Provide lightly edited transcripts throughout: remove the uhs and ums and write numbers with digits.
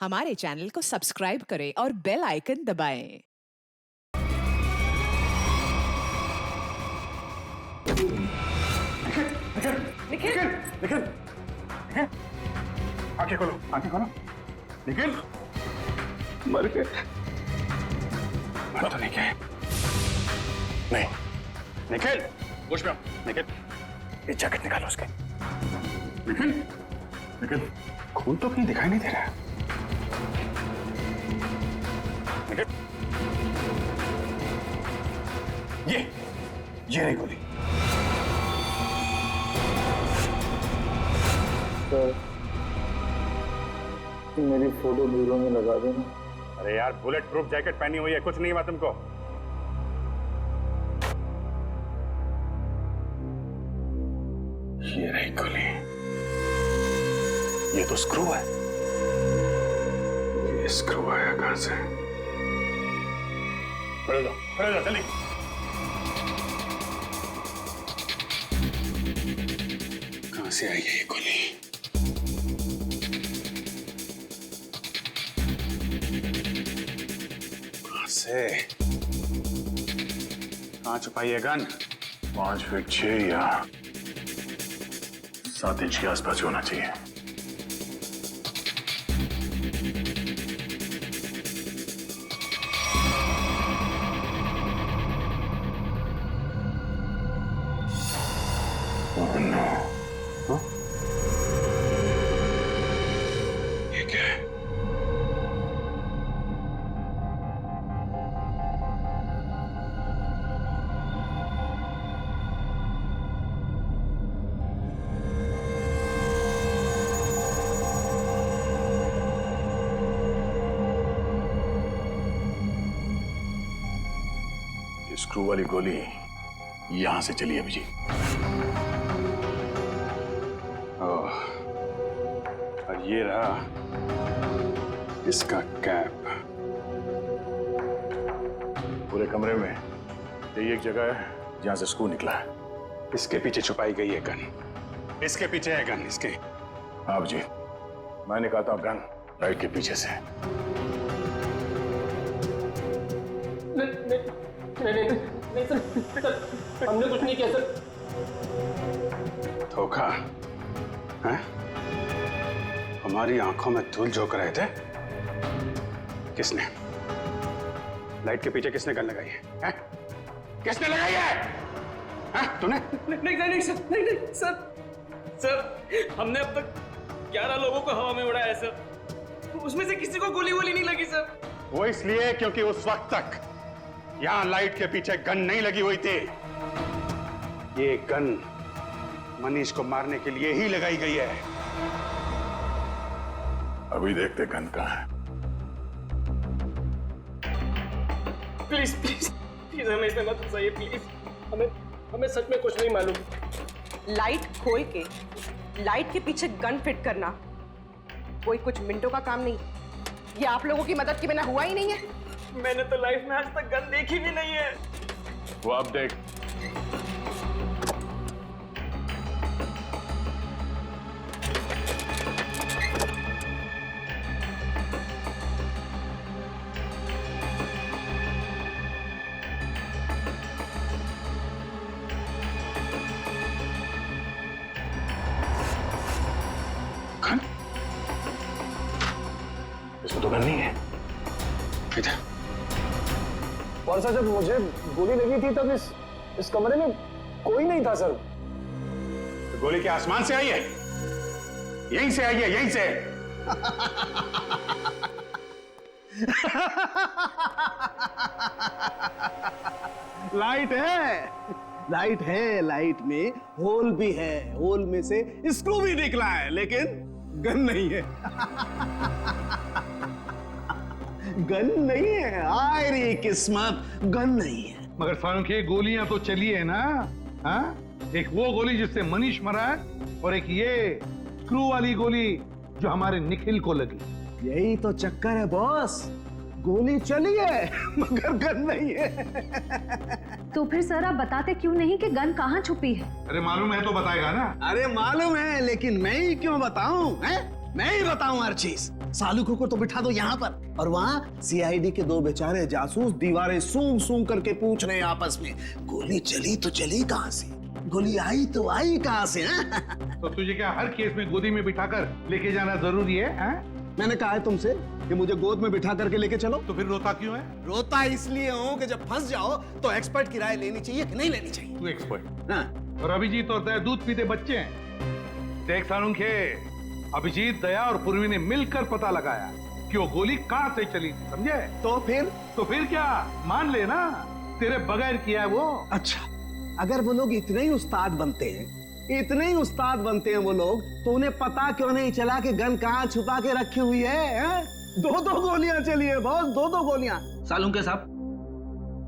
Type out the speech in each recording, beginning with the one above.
हमारे चैनल को सब्सक्राइब करें और बेल आइकन दबाएं। निखिल, निखिल, आंखें खोलो, आंखें खोलो। निखिल, मर गए। मर तो नहीं गए। नहीं, निखिल, होश में आओ। निखिल, ये जैकेट निकालो उसके। निखिल, निखिल, खून तो कहीं दिखाई नहीं दे रहा है। निखिल, ये रही गोली। मेरी फोटो ब्यूरो में लगा देना। अरे यार, बुलेट प्रूफ जैकेट पहनी हुई है, कुछ नहीं हुआ तुमको। ये रही गोली। ये तो स्क्रू है। ये स्क्रू आया कहां से? खड़े जाओ जल्दी। कहां से आई है ये गोली? से कहां छुपाई है गन? 5 फीट 6 या 7 इंच के आसपास होना चाहिए। Oh no. Huh? ये क्या है? स्क्रू वाली गोली यहां से चली है जी। और ये रहा इसका कैप। पूरे कमरे में यही एक जगह है जहां से स्क्रू निकला है। इसके पीछे छुपाई गई है गन। इसके पीछे है गन, इसके। आप जी, मैं निकालता हूं गन लाइट के पीछे से। नहीं सर, हमने कुछ नहीं किया सर। धोखा है? हमारी आंखों में धूल झोंक रहे थे। किसने? लाइट के पीछे किसने गन लगाई है? किसने लगाई है? तूने? नहीं सर, हमने अब तक 11 लोगों को हवा में उड़ाया है सर। उसमें से किसी को गोली वोली नहीं लगी सर। वो इसलिए क्योंकि उस वक्त तक यहां लाइट के पीछे गन नहीं लगी हुई थी। ये गन मनीष को मारने के लिए ही लगाई गई है। अभी देखते गन कहां है। प्लीज हमें इसमें मत फंसाइए प्लीज। हमें सच में कुछ नहीं मालूम। लाइट खोल के लाइट के पीछे गन फिट करना कोई कुछ मिनटों का काम नहीं। ये आप लोगों की मदद के बिना हुआ ही नहीं है। मैंने तो लाइफ में आज तक गन देखी भी नहीं है। वो अब देख। गन? इसमें तो गन नहीं है। इधर। और सर, जब मुझे गोली लगी थी तब इस कमरे में कोई नहीं था सर। तो गोली क्या आसमान से आई है? यहीं से आई है, यहीं से। लाइट है, लाइट में होल भी है, होल में से स्क्रू भी निकला है, लेकिन गन नहीं है। गन नहीं है। आय रे किस्मत, गन नहीं है। मगर फारूकी, गोलियां तो चली है ना? हाँ? एक वो गोली जिससे मनीष मरा है और एक ये स्क्रू वाली गोली जो हमारे निखिल को लगी। यही तो चक्कर है बॉस, गोली चली है मगर गन नहीं है। तो फिर सर आप बताते क्यों नहीं कि गन कहाँ छुपी है? अरे मालूम है तो बताएगा ना। अरे मालूम है, लेकिन मैं ही क्यों बताऊं? मैं ही बताऊं हर चीज। सालुखों को तो बिठा दो यहाँ पर, और वहाँ सीआईडी के 2 बेचारे जासूस दीवारें सूंघ सूंघ करके पूछ रहे हैं आपस में, गोली चली तो चली कहाँ से, गोली आई तो आई कहाँ से? तो तुझे क्या हर केस में गोदी में बिठाकर लेके जाना जरूरी है? मैंने कहा है तुमसे कि मुझे गोद में बिठा करके लेके चलो। तो फिर रोता क्यों है? रोता इसलिए हूँ कि जब फंस जाओ तो एक्सपर्ट की राय लेनी चाहिए कि नहीं लेनी चाहिए। तू एक्सपर्ट, हाँ। और अभिजीत और दया दूध पीते बच्चे हैं। देख सालुंखे, अभिजीत, दया और पूर्वी ने मिलकर पता लगाया कि वो गोली कहां से चली थी, समझे? तो फिर क्या मान लेना, तेरे बगैर किया है वो। अच्छा, अगर वो लोग इतने ही उस्ताद बनते हैं वो लोग, तो उन्हें पता क्यों नहीं चला कि गन कहाँ छुपा के रखी हुई है? 2 गोलियां चली है बॉस, 2 गोलियां। सालुंके साहब,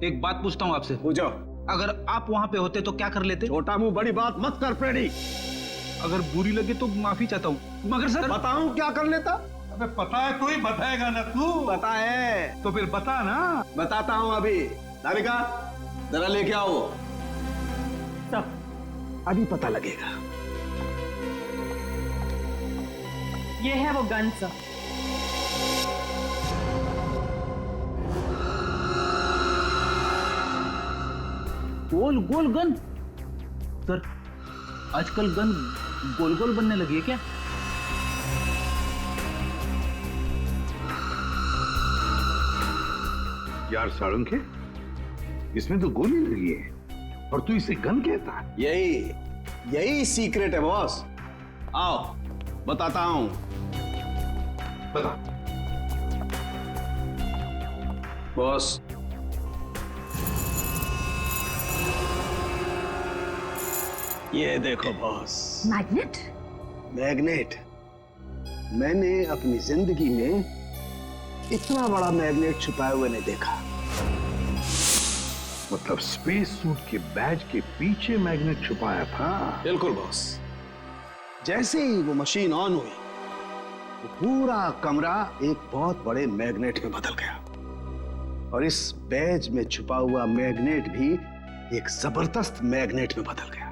एक बात पूछता हूँ आपसे। पूछो। अगर आप वहां पे होते तो क्या कर लेते? छोटा मुंह बड़ी बात मत कर प्रेडी। अगर बुरी लगे तो माफी चाहता हूँ, मगर सर बताऊं क्या कर लेता? अबे पता है तो ही बताएगा ना तू। पता है तो फिर बता ना। बताता हूं अभी। राधिका, जरा लेके आओ। सब अभी पता लगेगा। ये है वो गन सर। गोल गोल गन? सर, आजकल गन गोल गोल बनने लगी है क्या? यार सालुंखे, इसमें तो गोली लगी है और तू इसे गन कहता है? यही सीक्रेट है बॉस। आओ बताता हूं। बता। बॉस, ये देखो बॉस। मैग्नेट। मैंने अपनी जिंदगी में इतना बड़ा मैग्नेट छुपाए हुए नहीं देखा। मतलब स्पेस सूट के बैज के पीछे मैग्नेट छुपाया था? बिल्कुल बॉस। जैसे ही वो मशीन ऑन हुई, तो पूरा कमरा एक बहुत बड़े मैग्नेट में बदल गया, और इस बैज में छुपा हुआ मैग्नेट भी एक जबरदस्त मैग्नेट में बदल गया।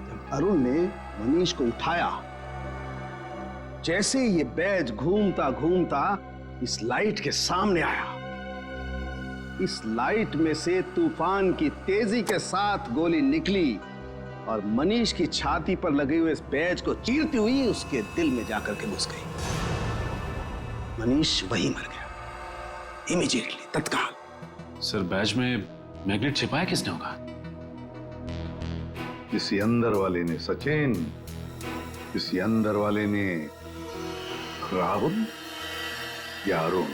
जब अरुण ने मनीष को उठाया, जैसे ये बैज घूमता घूमता इस लाइट के सामने आया, इस लाइट में से तूफान की तेजी के साथ गोली निकली और मनीष की छाती पर लगे हुए इस बैज को चीरती हुई उसके दिल में जाकर के घुस गई। मनीष वहीं मर गया, इमीडिएटली, तत्काल। सर, बैज में मैग्नेट छिपाया किसने होगा? किसी अंदर वाले ने सचिन, किसी अंदर वाले ने राहुल या अरुण।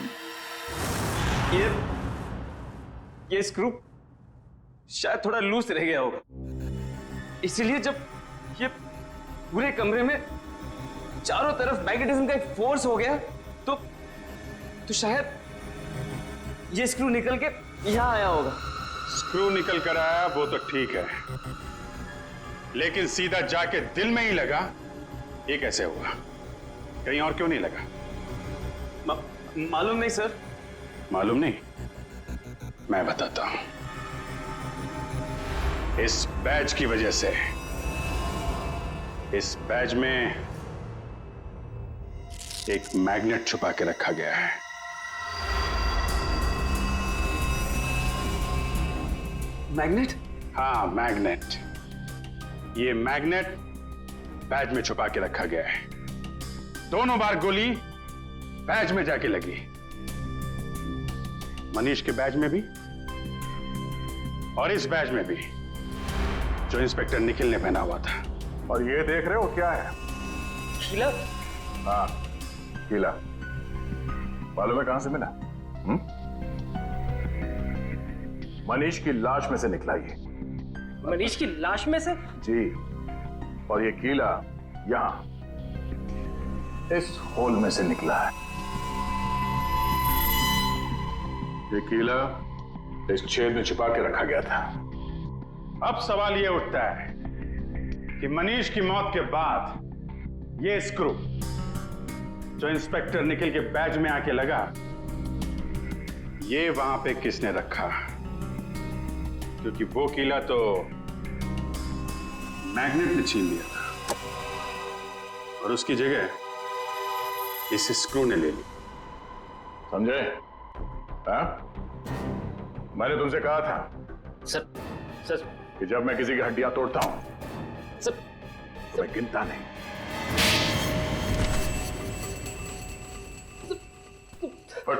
ये स्क्रू शायद थोड़ा लूज रह गया होगा, इसीलिए जब ये पूरे कमरे में चारों तरफ मैग्नेटिज्म का एक फोर्स हो गया, तो शायद ये स्क्रू निकल के यहां आया होगा। स्क्रू निकल कर आया वो तो ठीक है, लेकिन सीधा जाके दिल में ही लगा, ये कैसे हुआ? कहीं और क्यों नहीं लगा? मालूम नहीं सर। मालूम नहीं? मैं बताता हूं। इस बैज की वजह से इस बैज में एक मैग्नेट छुपा के रखा गया है। मैग्नेट? हाँ, मैग्नेट। ये मैग्नेट बैज में छुपा के रखा गया है। दोनों बार गोली बैज में जाके लगी, मनीष के बैज में भी और इस बैज में भी, जो इंस्पेक्टर निखिल ने पहना हुआ था। और ये देख रहे हो क्या है? कीला? हाँ, कीला। मालूम है कहां से मिला? मनीष की लाश में से निकला ये। मनीष की लाश में से? जी, और ये कीला यहां इस होल में से निकला है। ये कीला इस छेद में छिपा के रखा गया था। अब सवाल यह उठता है कि मनीष की मौत के बाद यह स्क्रू जो इंस्पेक्टर निखिल के बैज में आके लगा, ये वहां पे किसने रखा? क्योंकि वो कीला तो मैग्नेट ने छीन लिया था और उसकी जगह इस स्क्रू ने ले ली। समझे? हाँ? मैंने तुमसे कहा था सर सर कि जब मैं किसी की हड्डियां तोड़ता हूं सर तो मैं गिनता नहीं। बट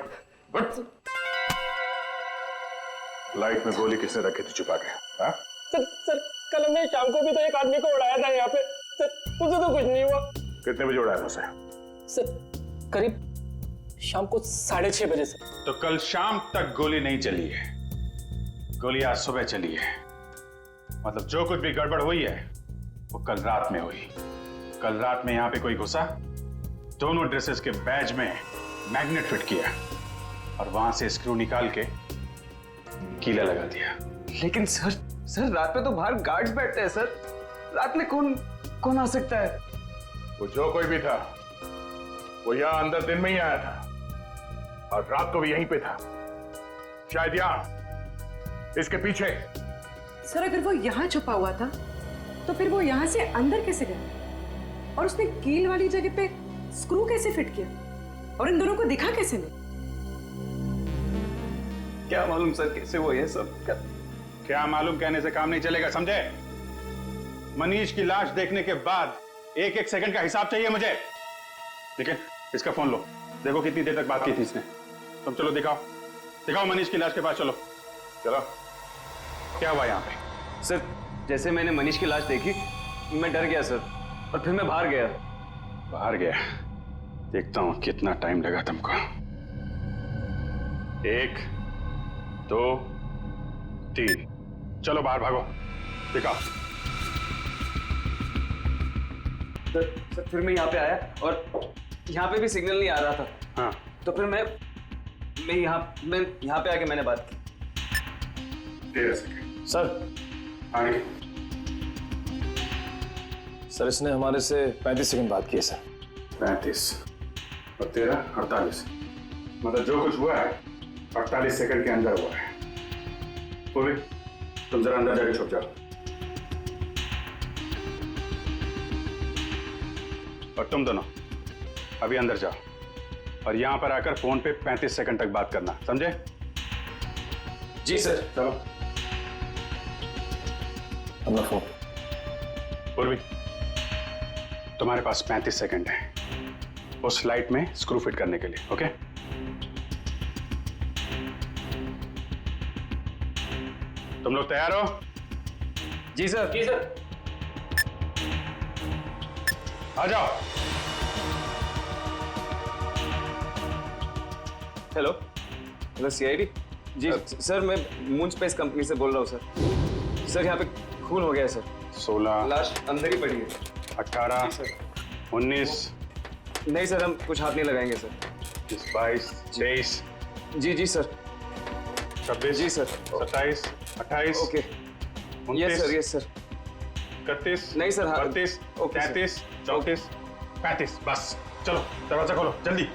लाइट में गोली किसने रखी थी छुपा के? हाँ? सर कल हमने शाम को भी तो एक आदमी को उड़ाया था यहाँ पे। सर मुझे तो कुछ नहीं हुआ। कितने बजे उड़ाया था उसे? सर करीब शाम को 6:30 बजे सर। तो कल शाम तक गोली नहीं चली है, गोली आज सुबह चली है। मतलब जो कुछ भी गड़बड़ हुई है वो कल रात में हुई। कल रात में यहां पे कोई घुसा, दोनों ड्रेसेस के बैज में मैग्नेट फिट किया और वहां से स्क्रू निकाल के कीला लगा दिया। लेकिन सर रात में तो बाहर गार्ड्स बैठते हैं सर। रात में कौन आ सकता है? वो जो कोई भी था वो यहां अंदर दिन में ही आया था और रात को भी यहीं पे था, शायद यहां इसके पीछे। सर अगर वो यहाँ छुपा हुआ था तो फिर वो यहाँ से अंदर कैसे गया? और उसने कील वाली जगह पे स्क्रू कैसे फिट किया? और इन दोनों को दिखा कैसे नहीं? क्या मालूम सर कैसे वो ये सब क्या मालूम कहने से काम नहीं चलेगा, समझे? मनीष की लाश देखने के बाद एक एक सेकंड का हिसाब चाहिए मुझे। लेकिन इसका फोन लो, देखो कितनी देर तक बात की थी इसने। तुम चलो दिखाओ मनीष की लाश के पास। चलो क्या हुआ यहाँ पे? सर जैसे मैंने मनीष की लाश देखी मैं डर गया सर, और फिर मैं बाहर गया। देखता हूं कितना टाइम लगा तुमको। 1 2 3 चलो बाहर भागो, दिखाओ। सर फिर मैं यहाँ पे आया और यहाँ पे भी सिग्नल नहीं आ रहा था। हाँ तो फिर मैं यहाँ पे आके मैंने बात की। 13 सेकंड सर आगे। सर इसने हमारे से 35 सेकंड बात की है सर। 35 और 13 48। मतलब जो कुछ हुआ है 48 सेकंड के अंदर हुआ है। पूर्वी तुम जरा अंदर जाके छुप जाओ और तुम दोनों अभी अंदर जाओ और यहां पर आकर फोन पे 35 सेकंड तक बात करना, समझे? जी सर। चलो अपना फोन। पूर्वी तुम्हारे पास 35 सेकंड है उस लाइट में स्क्रू फिट करने के लिए, ओके? तुम लोग तैयार हो? जी सर। आ जाओ। Hello CID. जी सर मैं मून स्पेस कंपनी से बोल रहा हूँ सर। सर यहाँ पे खून हो गया है सर। 16 लाश अंदर ही पड़ी है। 18 19 नहीं सर हम कुछ हाथ नहीं लगाएंगे सर। 22 23 जी सर। 26 जी सर। 27 28 ओके। यस सर 31 नहीं सर, हाँ। 32 ओके, सर। 33 34 35। बस चलो दरवाजा खोलो जल्दी।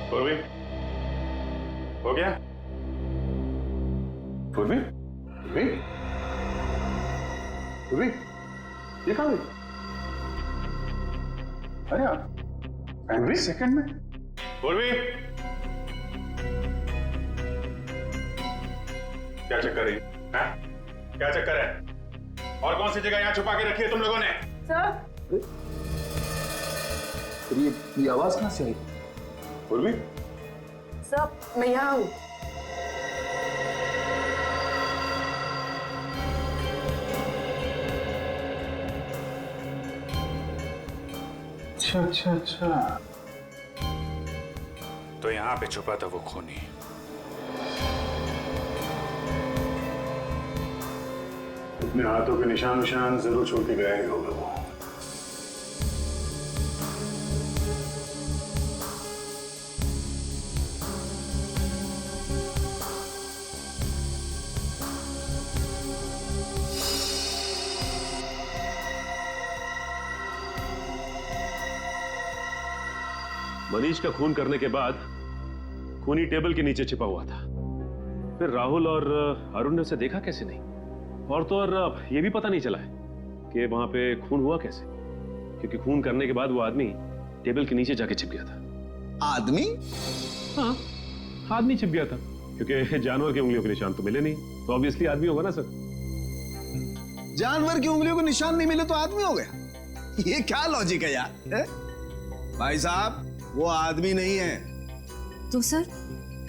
पूर्वी हो गया? पूर्वी ये कहाँ गई? अरे यार 35 सेकंड में। पूर्वी क्या चक्कर है? क्या चक्कर है? और कौन सी जगह यहाँ छुपा के रखी है तुम लोगों ने? सर ये आवाज कहाँ से आई? पूर्वी सर मैं यहाँ हूँ। अच्छा तो यहाँ पे छुपा था वो खूनी। अपने हाथों के निशान जरूर छोड़ के गया ही होगा वो। मनीष का खून करने के बाद खूनी टेबल के नीचे छिपा हुआ था। फिर राहुल और अरुण ने उसे देखा कैसे नहीं? और तो और ये भी पता नहीं चला है कि वहां पे खून हुआ कैसे, क्योंकि खून करने के बाद वो आदमी टेबल के नीचे जाके छिप गया था। आदमी? हाँ, आदमी छिप गया था, क्योंकि जानवर की उंगलियों के निशान तो मिले नहीं, तो ऑब्वियसली आदमी होगा ना सर। जानवर की उंगलियों को निशान नहीं मिले तो आदमी हो गया? ये क्या लॉजिक है यार? है? भाई साहब, वो आदमी नहीं है। तो सर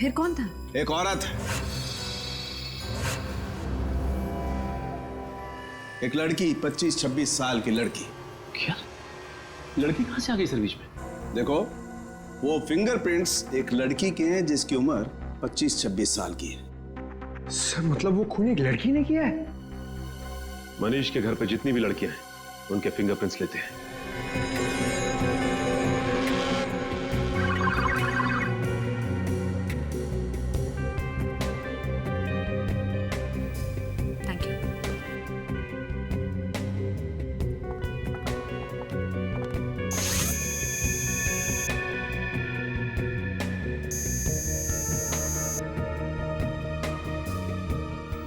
फिर कौन था? एक औरत है, एक लड़की, 25-26 साल की लड़की। क्या लड़की कहां से आ गई सर बीच में? देखो, वो फिंगरप्रिंट्स एक लड़की के हैं जिसकी उम्र 25-26 साल की है। सर मतलब वो खून एक लड़की ने किया है? मनीष के घर पे जितनी भी लड़कियां हैं उनके फिंगरप्रिंट्स लेते हैं। Thank you.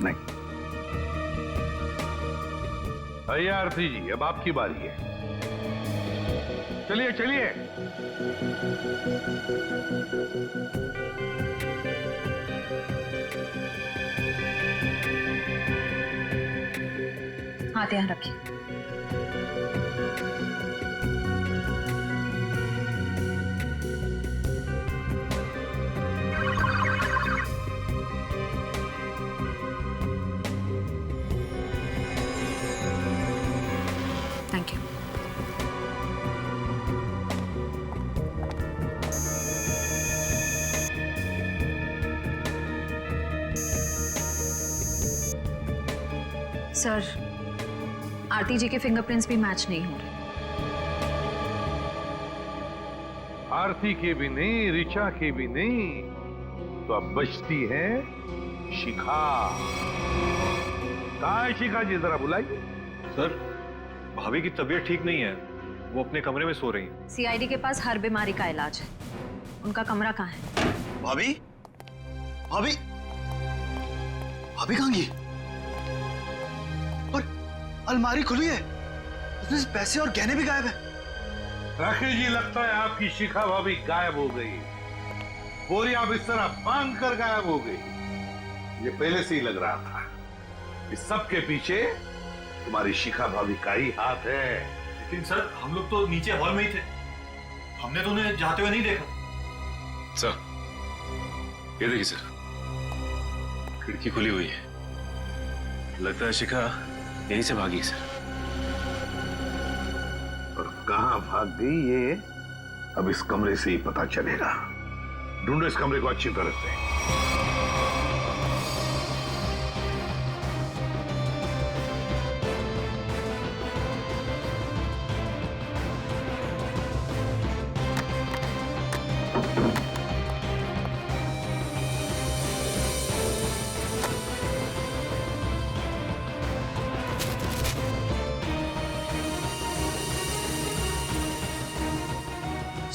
नहीं। भैया आरती जी, अब आपकी बारी है। चलिए चलिए। हाथ यहाँ रखिए। Thank you. सर, आरती जी के फिंगरप्रिंट्स भी मैच नहीं हो रहे। आरती के भी नहीं, ऋचा के भी नहीं, तो अब बचती है शिखा। कहाँ है शिखा जी? जरा बुलाइए। सर, भाभी की तबीयत ठीक नहीं है, वो अपने कमरे में सो रही हैं। सीआईडी के पास हर बीमारी का इलाज है। उनका कमरा कहाँ है? भाभी? भाभी? भाभी कहाँ गई? और अलमारी खुली है, उसमें से पैसे और गहने भी गायब है। राकेश जी, लगता है आपकी शिखा भाभी गायब हो गई। बोरिया बिस्तर बांध कर गायब हो गई। ये पहले से ही लग रहा था। इस सब के पीछे तुम्हारी शिखा भाभी का ही हाथ है। लेकिन सर, हम लोग तो नीचे हॉल में ही थे, हमने तो उन्हें जाते हुए नहीं देखा। सर, ये देखिए सर, खिड़की खुली हुई है। लगता है शिखा यहीं से भागी सर। और कहां भाग गई ये अब इस कमरे से ही पता चलेगा। ढूंढो इस कमरे को अच्छी तरह से।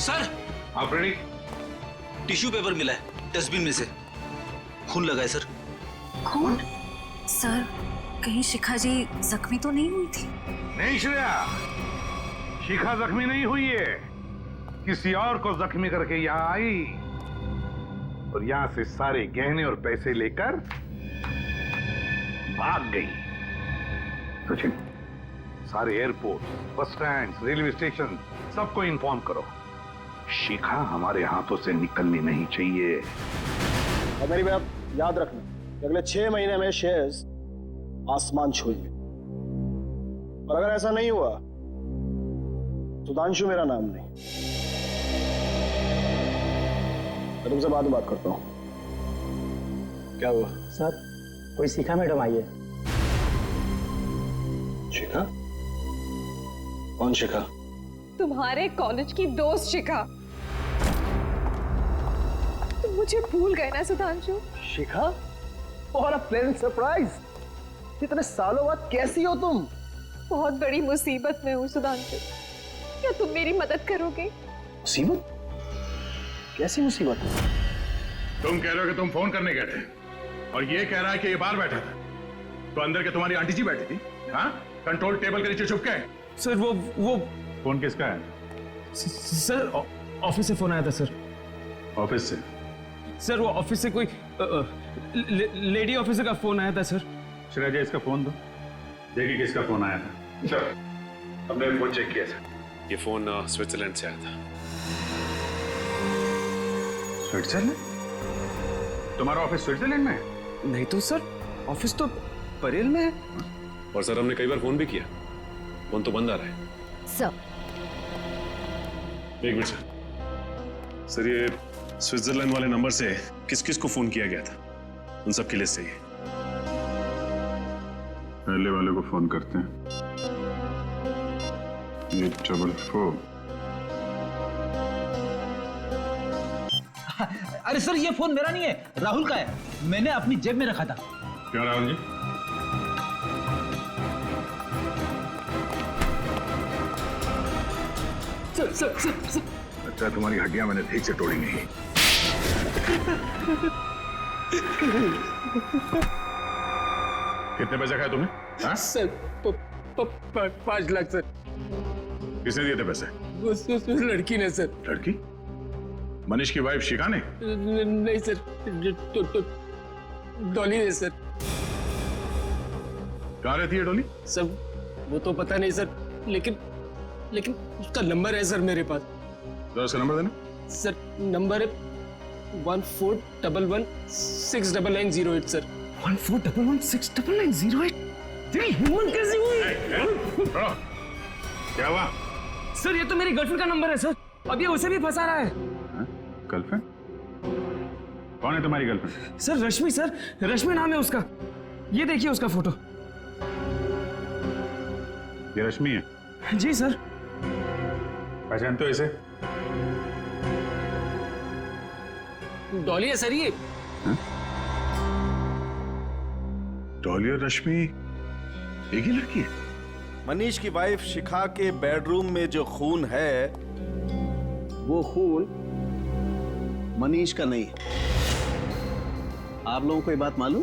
सर, हाँ प्रणीत, टिश्यू पेपर मिला है डस्टबिन में से। खून लगा है सर। खून? सर, कहीं शिखा जी जख्मी तो नहीं हुई थी? नहीं श्रेया, शिखा जख्मी नहीं हुई है। किसी और को जख्मी करके यहाँ आई और यहाँ से सारे गहने और पैसे लेकर भाग गई। सचिन, सारे airport, bus stand, railway station सबको इन्फॉर्म करो, शिखा हमारे हाथों से निकलनी नहीं चाहिए। और मेरी बात याद रखना, अगले 6 महीने में शेयर्स आसमान छूएंगे। और अगर ऐसा नहीं हुआ, सुधांशु मेरा नाम नहीं। मैं तुमसे बाद में बात करता हूं। क्या हुआ? सर, कोई शिखा मैडम आई है। शिखा? कौन शिखा? तुम्हारे कॉलेज की दोस्त शिखा। तुम मुझे भूल गए ना सुधांशु? शिखा? और अ प्लेजेंट सरप्राइज। इतने सालों बाद कैसी हो तुम? बहुत बड़ी मुसीबत में हूँ सुधांशु, क्या तुम मेरी मदद करोगे? मुसीबत? कैसी मुसीबत? तुम कह रहे हो कि तुम फोन करने गए थे और ये कह रहा है कि ये बाहर बैठा था, तो अंदर के तुम्हारी आंटी जी बैठी थी। हाँ, कंट्रोल टेबल के नीचे छुप के। सर वो फोन किसका है? सर ऑफिस से फोन आया था सर। ऑफिस से? सर वो ऑफिस से कोई लेडी ऑफिसर का फोन आया था सर। श्रेया जी इसका फोन दो, देखिए किसका फोन आया था। सर हमने फोन चेक किया सर। ये फोन स्विट्जरलैंड से आया था। स्विट्जरलैंड? तुम्हारा ऑफिस स्विट्जरलैंड में है? नहीं तो सर, ऑफिस तो परेल में है। और सर हमने कई बार फोन भी किया, फोन तो बंद आ रहा है। सर एक मिनट सर। सर ये स्विट्जरलैंड वाले नंबर से किस किस को फोन किया गया था, उन सब की लिस्ट चाहिए। पहले वाले को फोन करते हैं। 844। अरे सर ये फोन मेरा नहीं है, राहुल का है, मैंने अपनी जेब में रखा था। क्यों राहुल जी? सर अच्छा तुम्हारी हड्डियां मैंने ठीक से तोड़ी नहीं। कितने पैसे खाए तुमने? हाँ? Sir 5 lakh sir. किसने दिए थे पैसे? उस लड़की ने सर। लड़की? मनीष की वाइफ शिखा ने? नहीं सर, तो डॉली ने सर। कहाँ रहती है डॉली? सर वो तो पता नहीं सर, लेकिन उसका नंबर है सर मेरे पास। जरा उसका नंबर देना। सर नंबर है 1411699908 सर। 1411699908? तेरी हिम्मत कैसी हुई? क्या हुआ? सर ये तो मेरी गर्लफ्रेंड का नंबर है सर, अब ये उसे भी फंसा रहा है। गर्लफ्रेंड? कौन है तुम्हारी गर्लफ्रेंड? सर रश्मि, सर रश्मि नाम है उसका। ये देखिए उसका फोटो। ये रश्मि है? जी सर। पहचानते हो इसे? डॉली है सर ये। डॉली और रश्मि एक ही लड़की है? मनीष की वाइफ शिखा के बेडरूम में जो खून है वो खून मनीष का नहीं है। आप लोगों को ये बात मालूम?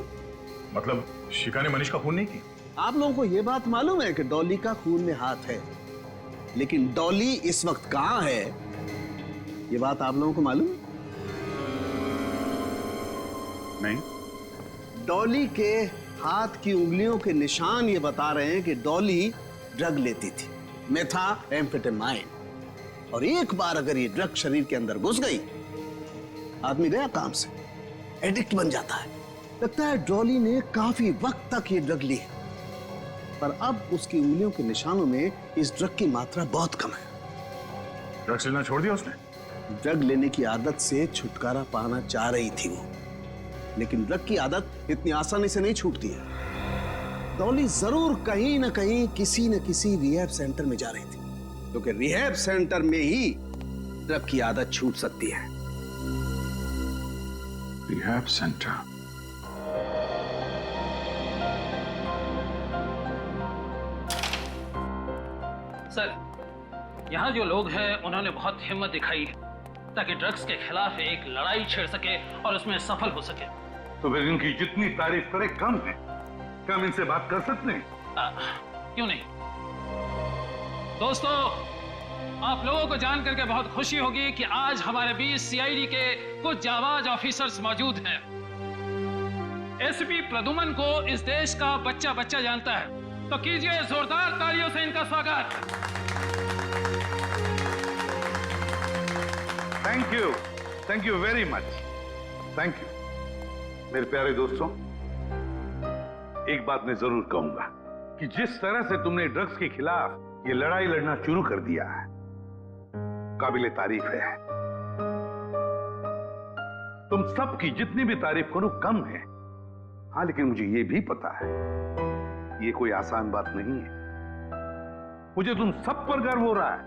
मतलब शिखा ने मनीष का खून नहीं किया? आप लोगों को ये बात मालूम है कि डॉली का खून में हाथ है, लेकिन डॉली इस वक्त कहां है ये बात आप लोगों को मालूम? नहीं। डॉली के हाथ की उंगलियों के निशान ये बता रहे हैं कि डॉली ड्रग लेती थी, मेथाम्फेटामाइन, और एक बार अगर ये ड्रग शरीर के अंदर घुस गई, आदमी गया काम से, एडिक्ट बन जाता है। लगता है डॉली ने काफी वक्त तक ये ड्रग ली है, पर अब उसकी उंगलियों के निशानों में इस ड्रग की मात्रा बहुत कम है। ड्रग्स लेना छोड़ दिया उसने? ड्रग लेने की आदत से छुटकारा पाना चाह रही थी वो, लेकिन ड्रग की आदत इतनी आसानी से नहीं छूटती है। डॉली जरूर कहीं ना कहीं किसी न किसी रिहैब सेंटर में जा रही थी, क्योंकि रिहैब सेंटर में ही ड्रग की आदत छूट सकती है। Rehab centre? सर यहाँ जो लोग हैं उन्होंने बहुत हिम्मत दिखाई है ताकि ड्रग्स के खिलाफ एक लड़ाई छेड़ सके और उसमें सफल हो सके। तो फिर इनकी जितनी तारीफ करे कम है। क्या हम इनसे बात कर सकते हैं? क्यों नहीं दोस्तों, आप लोगों को जान करके बहुत खुशी होगी कि आज हमारे बीच सीआईडी के कुछ जाबाज ऑफिसर्स मौजूद हैं। एसपी प्रदुमन को इस देश का बच्चा बच्चा जानता है, तो कीजिए जोरदार तालियों से इनका स्वागत। Thank you very much. Thank you मेरे प्यारे दोस्तों। एक बात मैं जरूर कहूंगा कि जिस तरह से तुमने ड्रग्स के खिलाफ ये लड़ाई लड़ना शुरू कर दिया है, काबिले तारीफ है। तुम सबकी जितनी भी तारीफ करो कम है। हाँ, लेकिन मुझे ये भी पता है ये कोई आसान बात नहीं है। मुझे तुम सब पर गर्व हो रहा है,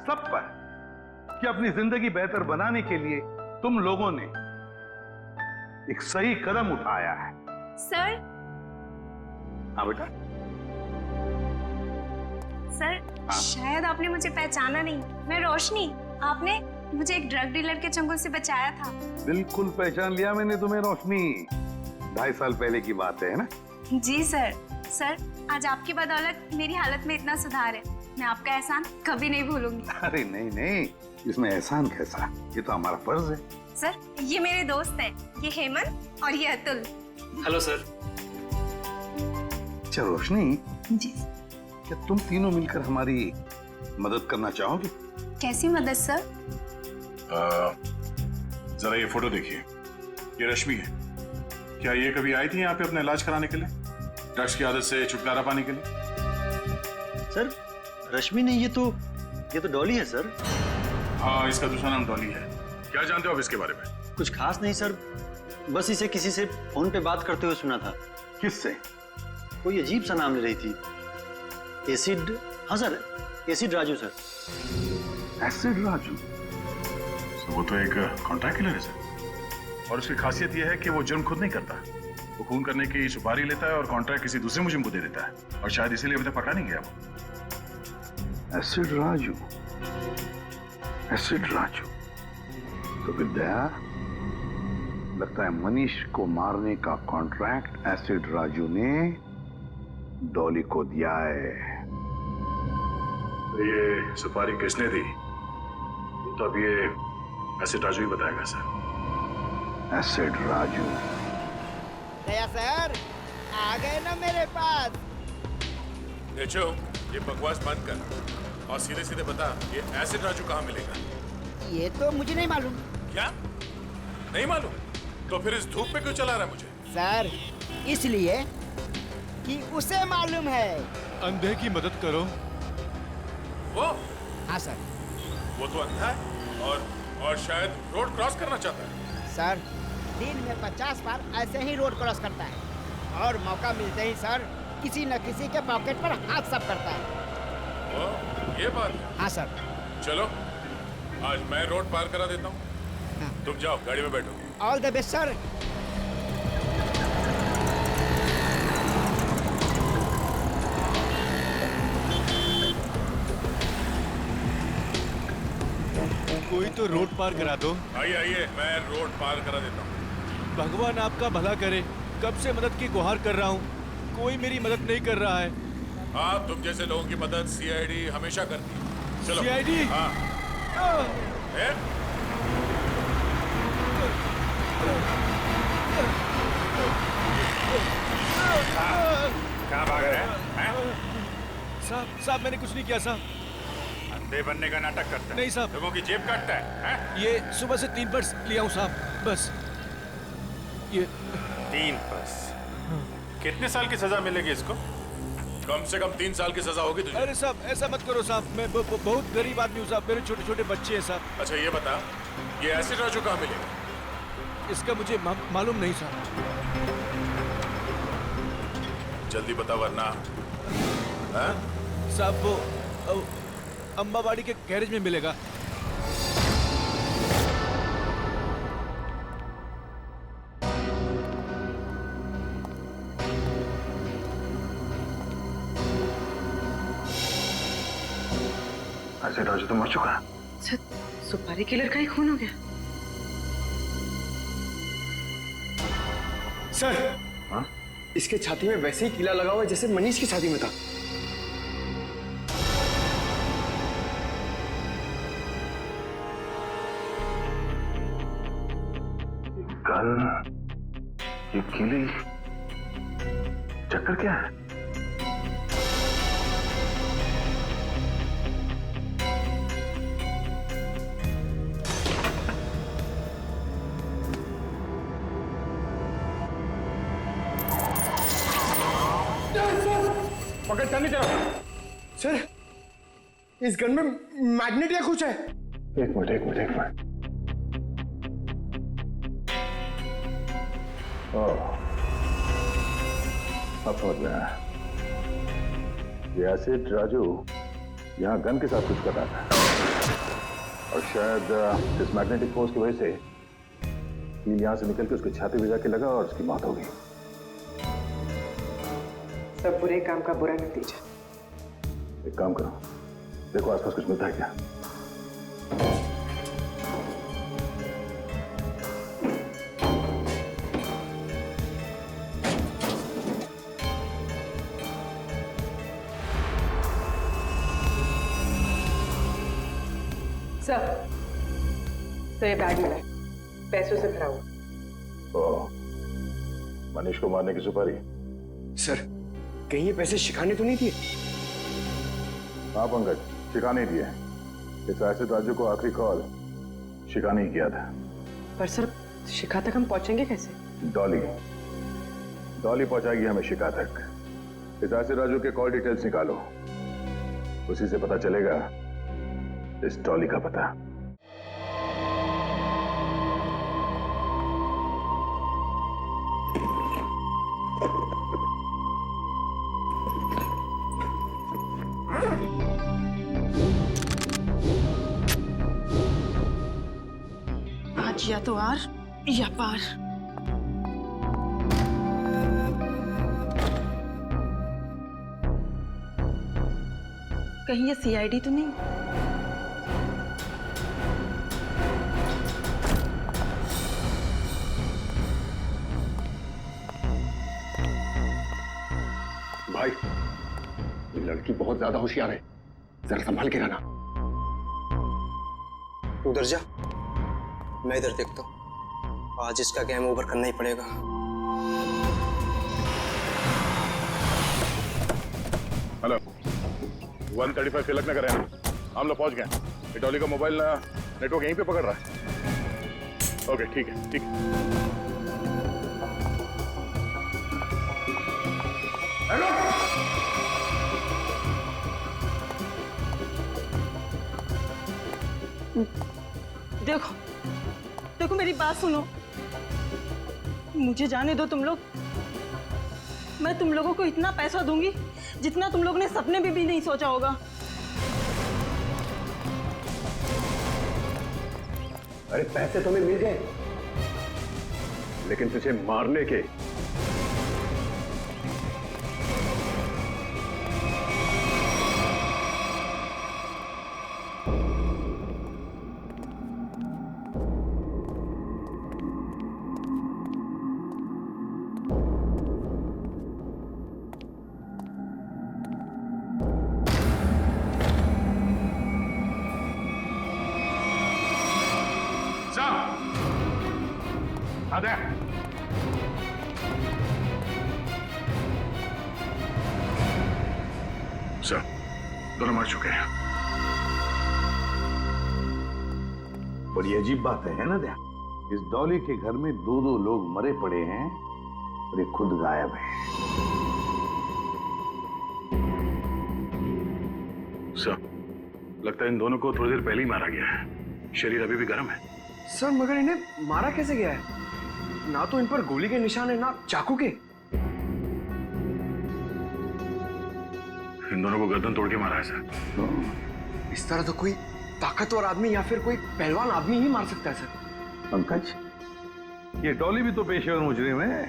सब पर, कि अपनी जिंदगी बेहतर बनाने के लिए तुम लोगों ने एक सही कदम उठाया है। सर। हाँ बेटा। सर शायद आपने मुझे पहचाना नहीं, मैं रोशनी। आपने मुझे एक ड्रग डीलर के चंगुल से बचाया था। बिल्कुल पहचान लिया मैंने तुम्हें रोशनी। 2.5 साल पहले की बात है ना? जी सर। सर आज आपकी बदौलत मेरी हालत में इतना सुधार है। मैं आपका एहसान कभी नहीं भूलूंगी। अरे नहीं नहीं, इसमें एहसान कैसा, ये तो हमारा फर्ज है। सर, ये मेरे दोस्त हैं, ये हेमंत और ये अतुल। Hello sir. अच्छा रोशनी, जी। क्या तुम तीनों मिलकर हमारी मदद करना चाहोगे? कैसी मदद सर? जरा ये फोटो देखिए, ये रश्मि है। क्या ये कभी आई थी यहाँ पे अपना इलाज कराने के लिए, ड्रग्स की आदत से छुटकारा पाने के लिए? सर रश्मि नहीं, ये तो डॉली है सर। हाँ, इसका दूसरा नाम डॉली है। क्या जानते हो आप इसके बारे में? कुछ खास नहीं सर, बस इसे किसी से फोन पे बात करते हुए सुना था। किससे? कोई अजीब सा नाम ले रही थी, एसिड। हाँ sir, acid Raju sir. Acid Raju? वो तो एक कॉन्ट्रैक्ट किलर है सर, और उसकी खासियत यह है कि वो जुर्म खुद नहीं करता। वो खून करने की सुपारी लेता है और कॉन्ट्रैक्ट किसी दूसरे मुजरिम को दे देता है, और शायद इसीलिए अभी तक पकड़ा नहीं गया वो। Acid Raju, acid Raju. तो विद्या, लगता है मनीष को मारने का कॉन्ट्रैक्ट एसिड राजू ने डॉली को दिया है। तो ये सुपारी किसने दी, तो अब ये एसिड राजू ही बताएगा सर। एसिड राजू। दया सर, आ गए ना मेरे पास। देखो, ये बकवास बंद कर और सीधे सीधे बता, ये एसिड राजू कहाँ मिलेगा? ये तो मुझे नहीं मालूम। क्या नहीं मालूम? तो फिर इस धूप पे क्यों चला रहा है मुझे? सर, इसलिए कि उसे मालूम है। अंधे की मदद करो। वो? हाँ सर। वो तो अंधा है और शायद रोड क्रॉस करना चाहता है। सर, दिन में 50 बार ऐसे ही रोड क्रॉस करता है, और मौका मिलते ही सर किसी न किसी के पॉकेट पर हाथ साफ करता है। वो ये बात है? हाँ सर। चलो, आज मैं रोड पार करा देता हूँ। हाँ। तुम जाओ, गाड़ी में बैठो। All the best sir. कोई तो रोड पार करा दो। आइए आइए, मैं रोड पार करा देता हूँ। भगवान आपका भला करे, कब से मदद की गुहार कर रहा हूँ, कोई मेरी मदद नहीं कर रहा है। हाँ, तुम जैसे लोगों की मदद सीआईडी हमेशा करती है। चलो। सीआईडी? हाँ। कहाँ भाग रहे हैं? साहब मैंने कुछ नहीं किया साहब। अंधे बनने का नाटक करता है? नहीं साहब। लोगों की जेब काटता है? ये सुबह से 3 पर्स लिया हूँ साहब, बस ये 3 पर्स? कितने साल की सजा मिलेगी इसको? कम से कम 3 साल की सजा होगी तुझे। अरे साहब ऐसा मत करो साहब, मैं बहुत गरीब आदमी हूँ साहब, मेरे छोटे छोटे बच्चे हैं साहब। अच्छा ये बता, ये एसिड राजू कहाँ मिलेगा? इसका मुझे मालूम नहीं साहब। जल्दी बता वरना। हाँ? साहब वो अम्बावाड़ी के गैरेज में मिलेगा। एसिड राजू तो मर चुका है। सर, सुपारी किलर का ही खून हो गया। सर, हाँ? इसके छाती में वैसे ही कीला लगा हुआ है जैसे मनीष की छाती में था। गन, ये कीली, चक्कर क्या है? पकड़ नहीं तेरा। सर, इस गन में मैग्नेट या कुछ है। एक मिनट। अब समझ में आया। ये एसिड राजू यहाँ गन के साथ कुछ कर रहा था, और शायद इस मैग्नेटिक फोर्स की वजह से कील यहाँ से निकल के उसकी छाती में जाके लगा और उसकी मौत हो गई। सब बुरे काम का बुरा नतीजा। एक काम करो, देखो आसपास कुछ मिलता है क्या। सर ये बैग मिला है, पैसों से भरा हुआ। ओह, मनीष को मारने की सुपारी। सर कहीं ये पैसे शिखा ने तो नहीं दिए? हाँ पंकज, शिखा नहीं दिए। इस एसिड राजू को आखिरी कॉल शिखा ने ही किया था। पर सर शिखा तक हम पहुंचेंगे कैसे? डॉली पहुंचाएगी हमें शिखा तक। इस एसिड राजू के कॉल डिटेल्स निकालो, उसी से पता चलेगा इस डॉली का पता। आज या तो आर या पार। कहीं ये सीआईडी तो नहीं? भाई ये लड़की बहुत ज्यादा होशियार है, जरा संभाल के रहना। उधर जा, मैं इधर देखता हूँ। आज इसका गेम ओवर करना ही पड़ेगा। हेलो, 135 तिलक नगर है, हम लोग पहुंच गए। ये डॉली का मोबाइल नेटवर्क यहीं पे पकड़ रहा है। ओके ठीक है, ठीक है। देखो देखो मेरी बात सुनो, मुझे जाने दो तुम लोग। मैं तुम लोगों को इतना पैसा दूंगी जितना तुम लोग ने सपने में भी नहीं सोचा होगा। अरे पैसे तुम्हें मिल गए, लेकिन तुझे मारने के। सर, दोनों मर चुके हैं। बड़ी अजीब बात है ना दया? इस डॉली के घर में दो लोग मरे पड़े हैं और ये खुद गायब है। सर, लगता है इन दोनों को थोड़ी देर पहले ही मारा गया है। शरीर अभी भी गर्म है। सर मगर इन्हें मारा कैसे गया है? ना तो इन पर गोली के निशान है, ना चाकू के। इन दोनों को गर्दन तोड़ के मारा है सर। इस तरह तो कोई ताकतवर आदमी या फिर कोई पहलवान आदमी ही मार सकता है सर। पंकज, ये डॉली भी तो पेशेवर मुजरिम है,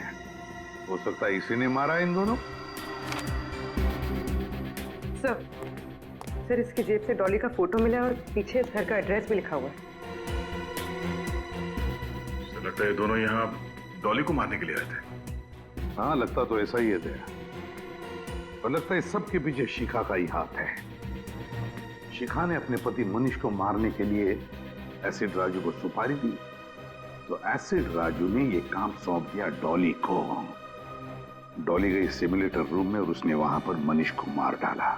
हो सकता है इसी ने मारा इन दोनों। सर इसकी जेब से डॉली का फोटो मिला और पीछे इस घर का एड्रेस भी लिखा हुआ है। लगता है दोनों यहाँ डॉली को मारने के लिए आए थे। हाँ, लगता तो ऐसा ही है दया। और लगता है सबके पीछे शिखा का ही हाथ है। शिखा ने अपने पति मनीष को मारने के लिए एसिड राजू को सुपारी दी, तो एसिड राजू ने ये काम सौंप दिया डॉली को। डॉली गई सिमुलेटर रूम में और उसने वहां पर मनीष को मार डाला।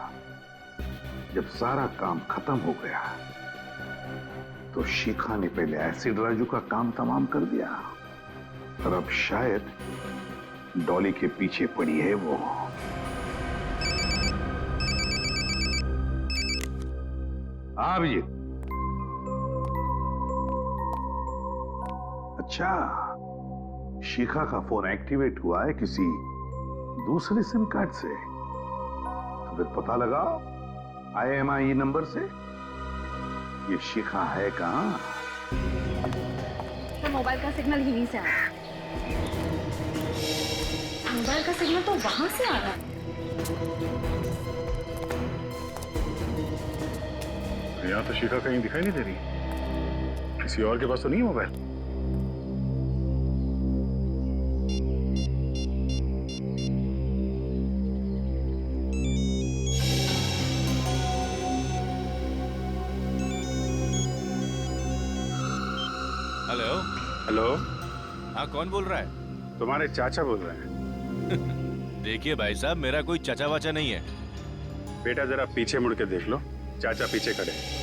जब सारा काम खत्म हो गया तो शिखा ने पहले एसिड राजू का काम तमाम कर दिया और अब शायद डॉली के पीछे पड़ी है वो। हाँ अभिजीत। अच्छा, शिखा का फोन एक्टिवेट हुआ है किसी दूसरे सिम कार्ड से, तो फिर पता लगा IMEI नंबर से ये शिखा है कहां? तो मोबाइल का सिग्नल यहीं से आ रहा है। मोबाइल का सिग्नल तो वहां से आ रहा है। यहाँ तो शिखा कहीं दिखाई नहीं दे रही। किसी और के पास तो नहीं है मोबाइल? हेलो। हेलो। हाँ, कौन बोल रहा है? तुम्हारे चाचा बोल रहे हैं। देखिए भाई साहब, मेरा कोई चाचा वाचा नहीं है। बेटा जरा पीछे मुड़ के देख लो, चाचा पीछे खड़े हैं।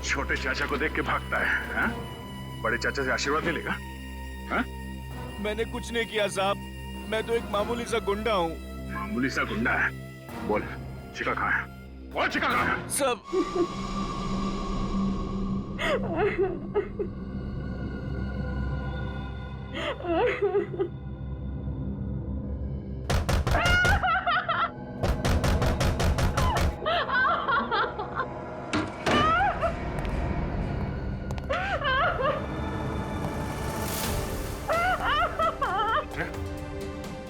छोटे चाचा को देख के भागता है, हाँ? बड़े चाचा से आशीर्वाद ले लेगा, हाँ? मैंने कुछ नहीं किया साहब, मैं तो एक मामूली सा गुंडा हूँ। मामूली सा गुंडा है? बोल, चिका कहाँ है? बोल, चिका कहाँ है? सब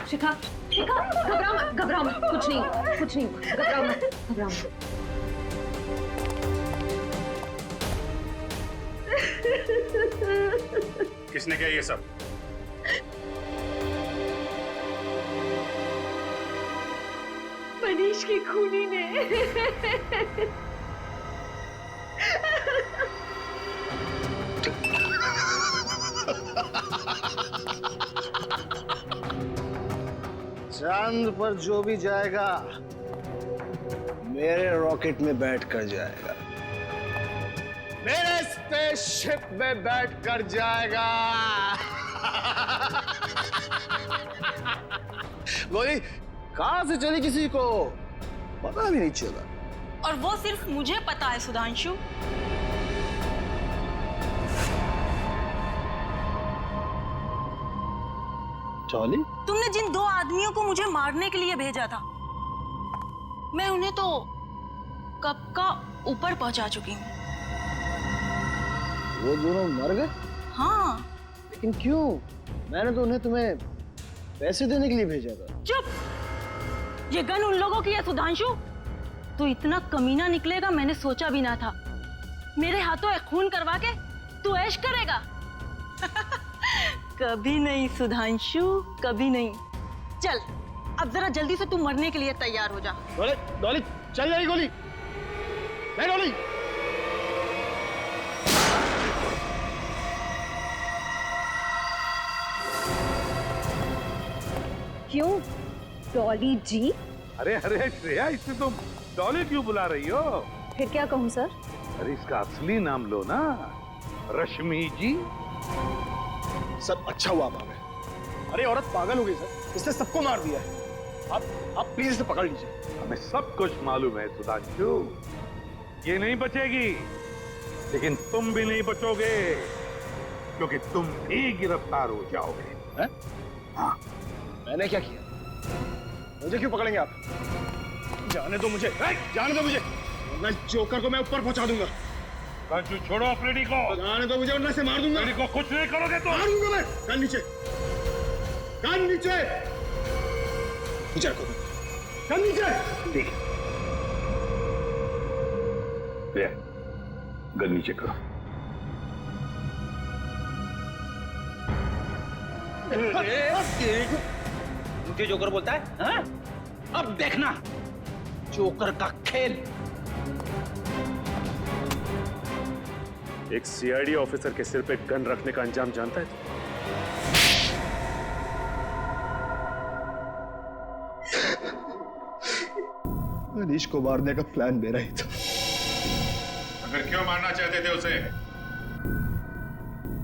शिखा, शिखा, घबराओ मत, घबराओ मत, कुछ नहीं, घबराओ मत, घबराओ मत। किसने किया ये सब? मनीष की खूनी ने। चांद पर जो भी जाएगा मेरे रॉकेट में बैठ कर जाएगा, मेरे स्पेसशिप में बैठ कर जाएगा। गोली कहां से चली किसी को पता भी नहीं चला। और वो सिर्फ मुझे पता है सुधांशु। चौली, तुमने जिन दो आदमियों को मुझे मारने के लिए भेजा था, मैं उन्हें तो कब का ऊपर पहुंचा चुकी हूँ। वो दोनों मर गए? हाँ। लेकिन क्यों? मैंने तो उन्हें तुम्हें पैसे देने के लिए भेजा था। चुप! ये गन उन लोगों की है सुधांशु। तू इतना कमीना निकलेगा मैंने सोचा भी ना था। मेरे हाथों एक खून करवा के तू ऐश करेगा। कभी नहीं सुधांशु, कभी नहीं। चल अब जरा जल्दी से तू मरने के लिए तैयार हो जा। डॉली, डॉली, चल जाएगी गोली। नहीं डॉली। क्यों डॉली जी? अरे अरे श्रेया, इसे तुम डॉली क्यों बुला रही हो? फिर क्या कहूँ सर? अरे इसका असली नाम लो ना, रश्मि जी। सब अच्छा हुआ आप आ गए। अरे औरत पागल हो गई सर, इसने सबको मार दिया है। आप प्लीज इसे पकड़ लीजिए। हमें सब कुछ मालूम है सुधांशु, ये नहीं बचेगी, लेकिन तुम भी नहीं बचोगे, क्योंकि तुम भी गिरफ्तार हो जाओगे। हैं? हाँ। मैंने क्या किया? मुझे क्यों पकड़ेंगे आप? जाने दो मुझे, जाने दो मुझे, वरना जोकर को मैं ऊपर पहुंचा दूंगा। सुधांशु छोड़ो फ्रेडी को। जाने दो मुझे, वरना से मार दूंगा। फ्रेडी को कुछ नहीं करोगे तो? मार दूंगा मैं। कान नीचे, कान नीचे, नीचे रखो, कान नीचे। ठीक है, गन नीचे करो। मुझे जोकर बोलता है, हाँ? अब देखना जोकर का खेल। एक सीआईडी ऑफिसर के सिर पे गन रखने का अंजाम जानता है? मनीष को मारने का प्लान मेरा ही था। अगर क्यों मारना चाहते थे उसे?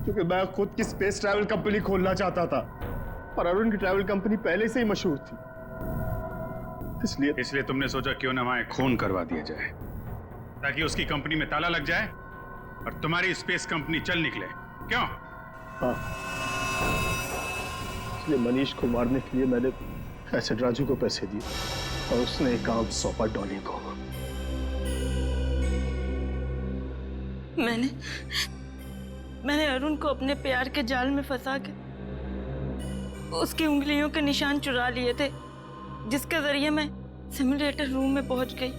क्योंकि मैं खुद की स्पेस ट्रैवल कंपनी खोलना चाहता था, पर अरुण की ट्रैवल कंपनी पहले से ही मशहूर थी, इसलिए तुमने सोचा क्यों ना वहां खून करवा दिया जाए, ताकि उसकी कंपनी में ताला लग जाए और तुम्हारी स्पेस कंपनी चल निकले। क्यों? हाँ, इसलिए मनीष को मारने के लिए मैंने एसिड राजू को पैसे दिए और उसने एक काम सौंपा डॉली को। मैंने अरुण को अपने प्यार के जाल में फंसा के उसकी उंगलियों के निशान चुरा लिए थे। जिसके जरिए मैं सिम्युलेटर रूम में पहुंच गई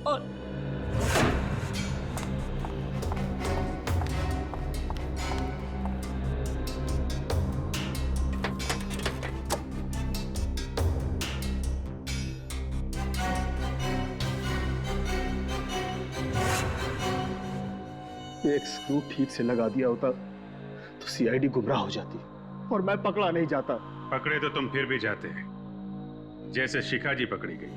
और एक स्क्रू ठीक से लगा दिया होता तो सीआईडी गुमराह हो जाती और मैं पकड़ा नहीं जाता। पकड़े तो तुम फिर भी जाते, जैसे शिखा जी पकड़ी गई।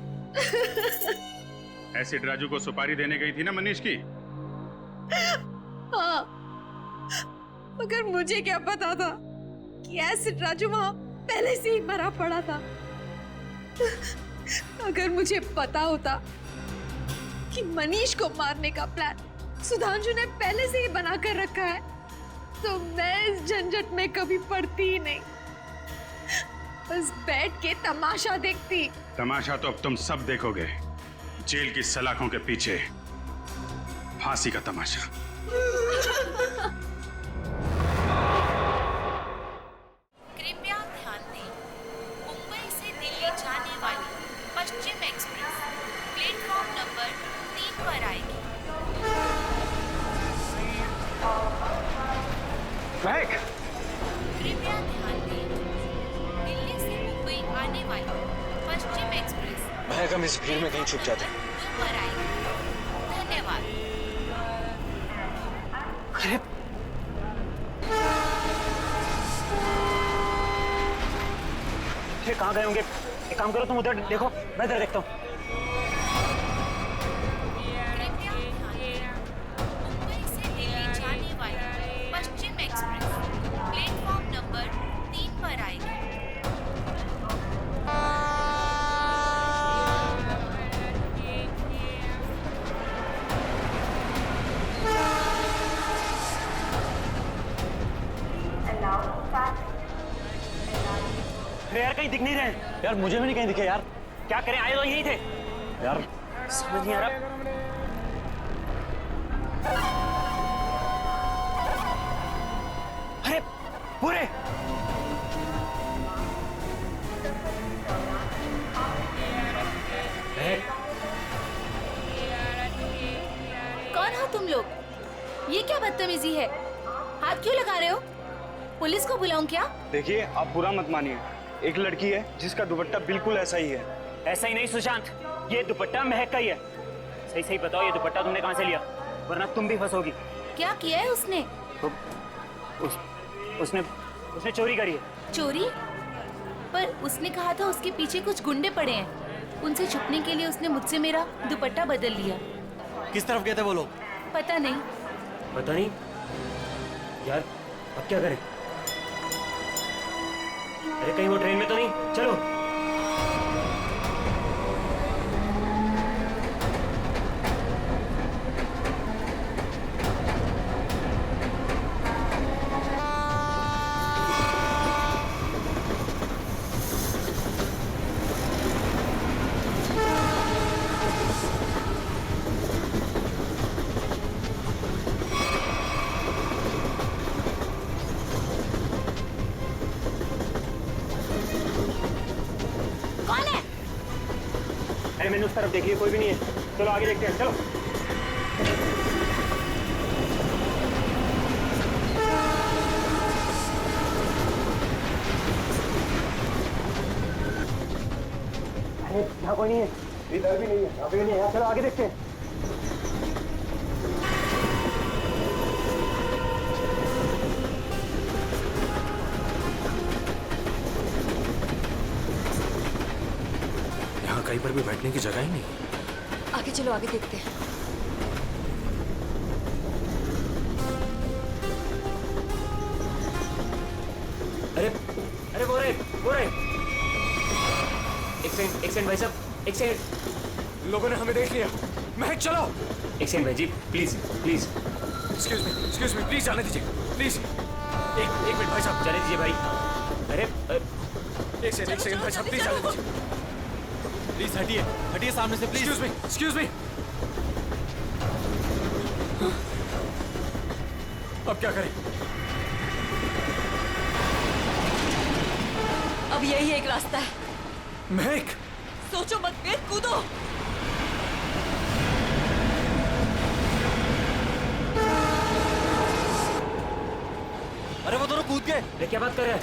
एसिड राजू को सुपारी देने गई थी ना मनीष की। हाँ, मगर मुझे क्या पता था कि एसिड राजू वहां पहले से ही मरा पड़ा था। अगर मुझे पता होता कि मनीष को मारने का प्लान सुधांशु ने पहले से ही बना कर रखा है, तो मैं इस झंझट में कभी पड़ती ही नहीं। बस बैठ के तमाशा देखती। तमाशा तो अब तुम सब देखोगे, जेल की सलाखों के पीछे फांसी का तमाशा। कृपया ध्यान दें, मुंबई से दिल्ली जाने वाली पश्चिम एक्सप्रेस प्लेटफॉर्म नंबर 3 पर आएगी। कृपया ध्यान दें, दिल्ली से मुंबई आने वाली पश्चिम एक्सप्रेस महक, हम इस भीड़ में कहीं छुप जाते हैं। 2 पर आएगी। धन्यवाद। अरे कहाँ गए होंगे? एक काम करो, तुम उधर देखो, मैं इधर देखता हूँ। मुंबई से दिल्ली जाने वाली पश्चिम एक्सप्रेस प्लेटफॉर्म नंबर 3 पर आएगी। अरे यार, कहीं दिख नहीं रहे यार। मुझे भी नहीं कहीं दिखे यार। क्या करें, आए तो यही थे यार, समझ नहीं आ रहा। अरे पूरे कौन हो तुम लोग? ये क्या बदतमीजी है? हाथ क्यों लगा रहे हो? पुलिस को बुलाऊं क्या? देखिए, आप बुरा मत मानिए, एक लड़की है जिसका दुपट्टा बिल्कुल ऐसा ही है। ऐसा ही नहीं सुशांत, ये दुपट्टा महक का ही है। सही सही बताओ, ये दुपट्टा तुमने कहाँ से लिया? वरना तुम भी फंसोगी। क्या किया है उसने? तो उसने चोरी करी है। चोरी? पर उसने कहा था उसके पीछे कुछ गुंडे पड़े हैं। उनसे छुपने के लिए उसने मुझसे मेरा दुपट्टा बदल लिया। किस तरफ गए थे वो लोग? पता नहीं। पता नहीं यार, अब क्या करें? अरे कहीं वो ट्रेन में तो नहीं? चलो। अरे मैंने उस तरफ देख लिया, कोई भी नहीं है। चलो आगे देखते हैं, चलो। अरे यहाँ कोई नहीं है, इधर भी नहीं है, यहाँ भी नहीं है। चलो आगे देखते हैं। कहीं पर भी बैठने की जगह ही नहीं। आगे चलो, आगे देखते हैं। अरे अरे वो रे एक सेकंड भाई साहब, एक सेकंड। लोगों ने हमें देख लिया। महक चलो। एक सेकंड भाई जी, please please. Excuse me please, जाने दीजिए प्लीज। एक मिनट भाई साहब, जाने दीजिए भाई। अरे एक सेकंड भाई साहब, प्लीज जाने दीजिए। प्लीज हटिए सामने से प्लीज। एक्सक्यूज मी। अब क्या करें? अब यही एक रास्ता है। महक, सोचो मत वीर, कूदो। अरे वो दोनों कूद गए। ये क्या बात कर रहे हैं?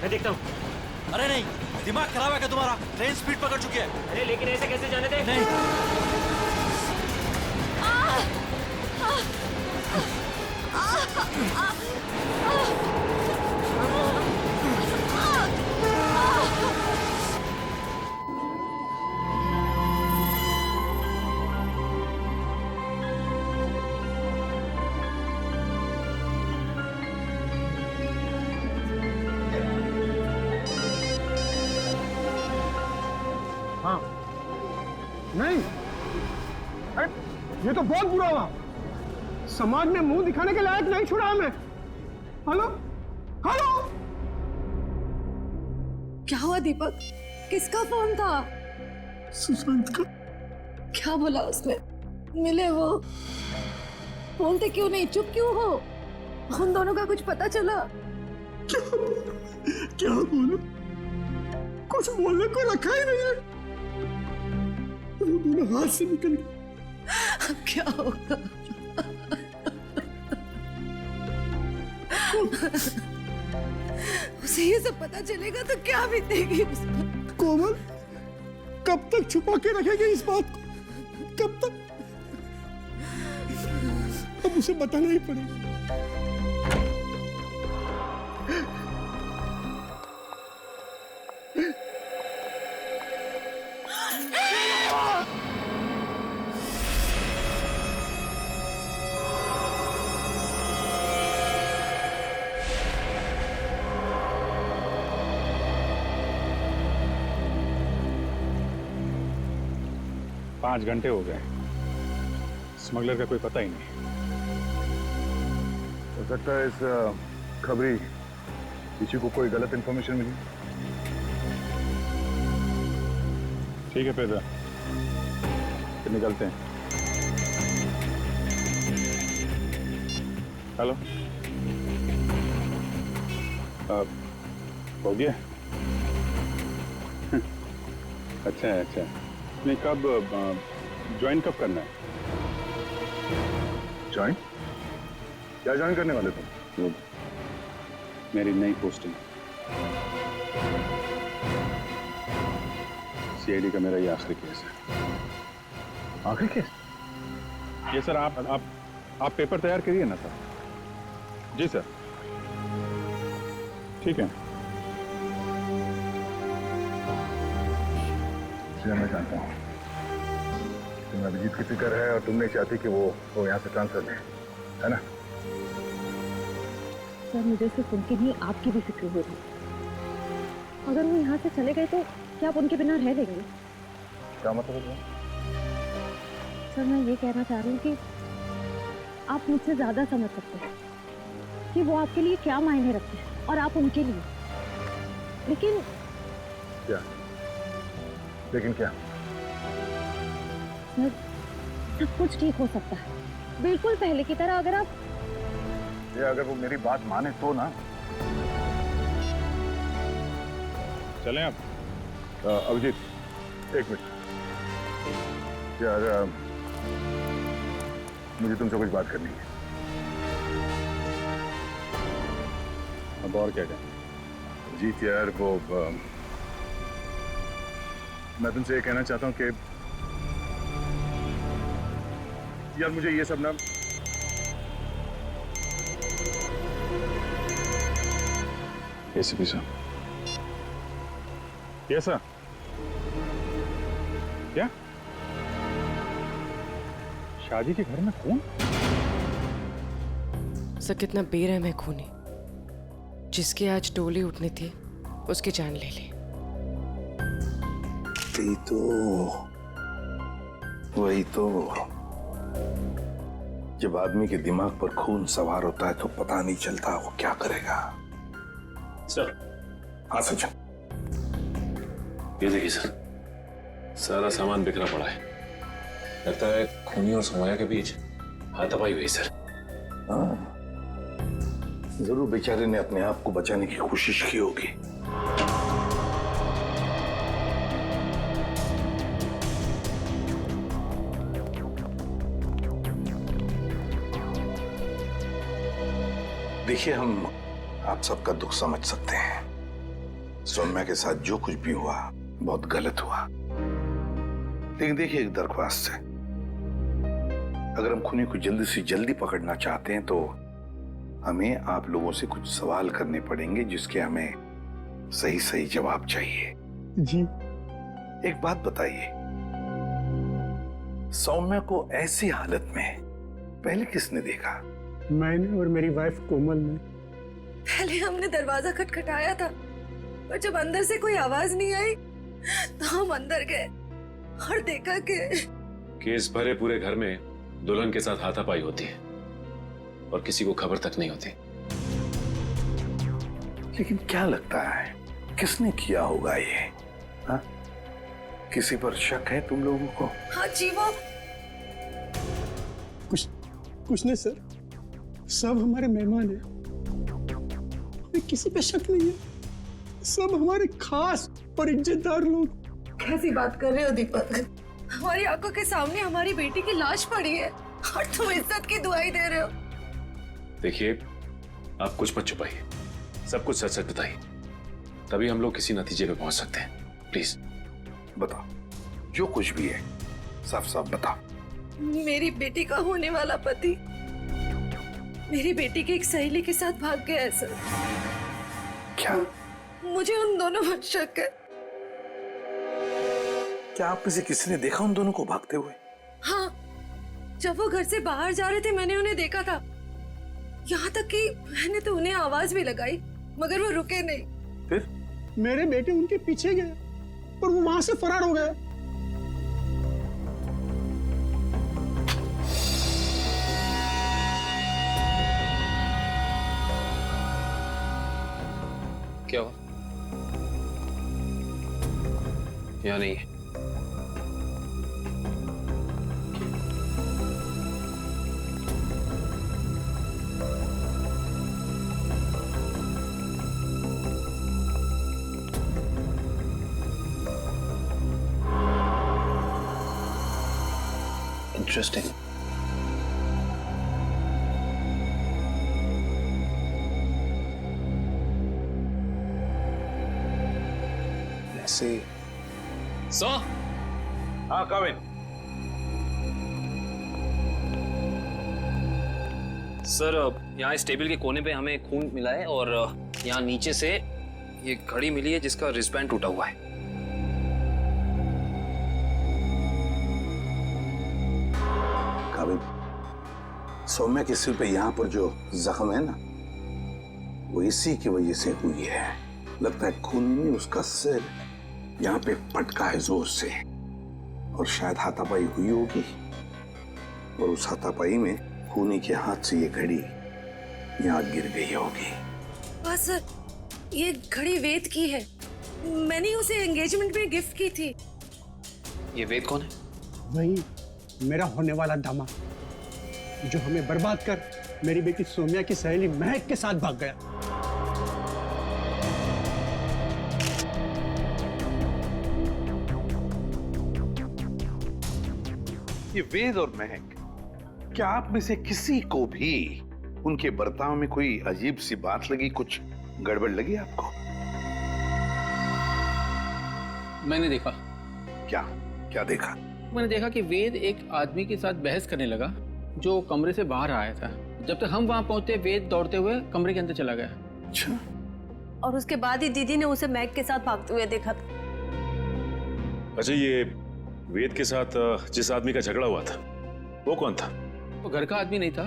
मैं देखता हूँ। अरे नहीं, दिमाग खराब है क्या तुम्हारा? ट्रेन स्पीड पकड़ चुकी है। अरे लेकिन ऐसे कैसे जाने दे? नहीं। हाँ नहीं, अरे ये तो बहुत बुरा हुआ। समाज में मुंह दिखाने के लायक नहीं छोड़ा हमें। हेलो हेलो, क्या हुआ दीपक? किसका फोन था? सुशांत का। क्या बोला उसने? मिले वो? बोलते क्यों नहीं, चुप क्यों हो? उन दोनों का कुछ पता चला? क्या बोलूं? कुछ बोलने को रखा ही नहीं है। वो दोनों हाथ से निकल गए। अब क्या होगा? उसे ये सब पता चलेगा तो क्या बीतेगी उस पर? कोमल, कब तक छुपा के रखेगी इस बात को? कब तक? अब उसे बताना ही पड़ेगा। पाँच घंटे हो गए, स्मगलर का कोई पता ही नहीं। हो सकता है इस खबरी किसी को कोई गलत इंफॉर्मेशन मिली। ठीक है फिर निकलते हैं। हेलो, हो गया? अच्छा है, अच्छा। नहीं, कब ज्वाइन कब करना है? ज्वाइन? क्या ज्वाइन करने वाले तुम? वो मेरी नई पोस्टिंग। सीआईडी का मेरा ये आखिरी केस है। आखिरी केस? ये सर, आप पेपर तैयार करिए ना सर। जी सर, ठीक है। मैं जानता हूँ तुम्हें अभिजीत की फिक्र है और तुम नहीं चाहती कि वो यहाँ से ट्रांसफर ले, है ना? सर, मुझे सिर्फ उनकी नहीं, आपकी भी फिक्र हो रही। अगर वो यहाँ से चले गए तो क्या आप उनके बिना रह लेंगे? क्या मतलब है? सर, मैं ये कहना चाह रही हूँ कि आप मुझसे ज्यादा समझ सकते हैं कि वो आपके लिए क्या मायने रखते हैं और आप उनके लिए। लेकिन क्या? लेकिन क्या? सर, सब कुछ ठीक हो सकता है, बिल्कुल पहले की तरह। अगर वो मेरी बात माने तो ना। चलें अब। अभिजीत, एक मिनट यार, मुझे तुमसे कुछ बात करनी है। अब और क्या कहें? अभिजीत यार, वो मैं तुमसे ये कहना चाहता हूँ कि यार मुझे ये सब ना एसीपी साहब। Yes sir. क्या? शादी के घर में खून? सर, कितना बेरहम है खूनी। जिसकी आज डोली उठनी थी उसकी जान ले ली। वही तो जब आदमी के दिमाग पर खून सवार होता है तो पता नहीं चलता वो क्या करेगा। सर। हाँ सचिन। ये देखिए सर, सारा सामान बिखरा पड़ा है। लगता है खूनी और समाया के बीच हाथापाई हुई सर। हाँ, जरूर बेचारे ने अपने आप को बचाने की कोशिश की होगी। देखिए, हम आप सबका दुख समझ सकते हैं। सौम्या के साथ जो कुछ भी हुआ बहुत गलत हुआ। लेकिन देखिए, एक दरख्वास्त है, अगर हम खूनी को जल्दी से जल्दी पकड़ना चाहते हैं तो हमें आप लोगों से कुछ सवाल करने पड़ेंगे जिसके हमें सही सही जवाब चाहिए। जी। एक बात बताइए, सौम्या को ऐसी हालत में पहले किसने देखा? मैंने और मेरी वाइफ कोमल ने। पहले हमने दरवाजा खटखटाया था, पर जब अंदर से कोई आवाज नहीं आई तो हम अंदर गए और देखा कि केस भरे पूरे घर में दुल्हन के साथ हाथापाई होती है और किसी को खबर तक नहीं होती। लेकिन क्या लगता है किसने किया होगा ये? हा? किसी पर शक है तुम लोगों को? हाँ जी, वो कुछ नहीं सर, सब हमारे मेहमान हैं, हमें किसी पे शक नहीं है, सब हमारे खास और इज्जतदार लोग। कैसी बात कर रहे हो दीपक? हमारी आंखों के सामने हमारी बेटी की लाश पड़ी है और तुम इज्जत की दुआई दे रहे हो। देखिए, आप कुछ मत छुपाइए, सब कुछ सच सच बताइए, तभी हम लोग किसी नतीजे पे पहुंच सकते हैं। प्लीज बताओ, जो कुछ भी है साफ साफ बताओ। मेरी बेटी का होने वाला पति मेरी बेटी की एक सहेली के साथ भाग गया है सर। क्या? मुझे उन दोनों पर शक है। क्या आप में से किसी ने देखा उन दोनों को भागते हुए? हाँ, जब वो घर से बाहर जा रहे थे मैंने उन्हें देखा था। यहाँ तक कि मैंने तो उन्हें आवाज भी लगाई मगर वो रुके नहीं। फिर मेरे बेटे उनके पीछे गए और वो वहां से फरार हो गए। क्या हुआ? या नहीं है? इंटरेस्टिंग। ऐसे सो हाँ, कम इन। सर, यहाँ इस टेबल के कोने पे हमें खून मिला है और यहाँ नीचे से ये घड़ी मिली है जिसका रिस्टबैंड टूटा हुआ है। काबिल, सौम्या के सिर पे यहाँ पर जो जख्म है ना, वो इसी की वजह से हुई है। लगता है खूनी ने उसका सिर यहाँ पे पटका है जोर से और शायद हाथापाई हुई होगी और उस हाथापाई में खूनी के हाथ से ये घड़ी यहाँ गिर गई होगी। हाँ सर, ये घड़ी वेद की है, मैंने उसे एंगेजमेंट में गिफ्ट की थी। ये वेद कौन है? वही मेरा होने वाला दामाद जो हमें बर्बाद कर मेरी बेटी सौम्या की सहेली महक के साथ भाग गया। ये वेद और महक, क्या आप में से किसी को भी उनके बर्ताव में कोई अजीब सी बात लगी, कुछ गड़बड़ लगी आपको? मैंने देखा। क्या क्या देखा? मैंने देखा कि वेद एक आदमी के साथ बहस करने लगा जो कमरे से बाहर आया था। जब तक हम वहां पहुंचते वेद दौड़ते हुए कमरे के अंदर चला गया। अच्छा। और उसके बाद ही दीदी ने उसे मैग के साथ भागते हुए देखा था। अच्छा, ये वेद के साथ जिस आदमी का झगड़ा हुआ था वो कौन था? वो घर का आदमी नहीं था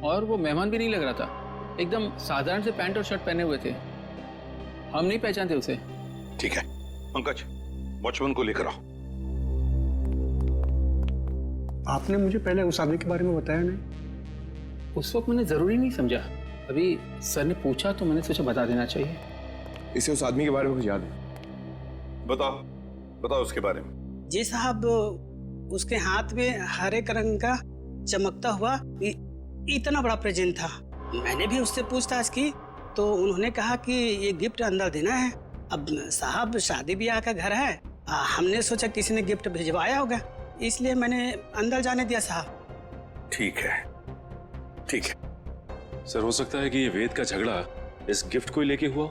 और वो मेहमान भी नहीं लग रहा था। एकदम साधारण से पैंट और शर्ट पहने हुए थे, हम नहीं पहचानते उसे। ठीक है पंकज, वॉचमैन को लेकर आओ। आपने मुझे पहले उस आदमी के बारे में बताया नहीं? उस वक्त मैंने जरूरी नहीं समझा, अभी सर ने पूछा तो मैंने सोचा बता देना चाहिए। इसे उस आदमी के बारे में कुछ याद है? बताओ बताओ उसके बारे में। जी साहब, उसके हाथ में हरे रंग का चमकता हुआ इतना बड़ा प्रेजेंट था। मैंने भी उससे पूछताछ की तो उन्होंने कहा कि ये गिफ्ट अंदर देना है। अब साहब शादी ब्याह का घर है, हमने सोचा किसी ने गिफ्ट भिजवाया होगा, इसलिए मैंने अंदर जाने दिया साहब। ठीक है ठीक है, सर हो सकता है कि ये वेद का झगड़ा इस गिफ्ट को लेके हुआ।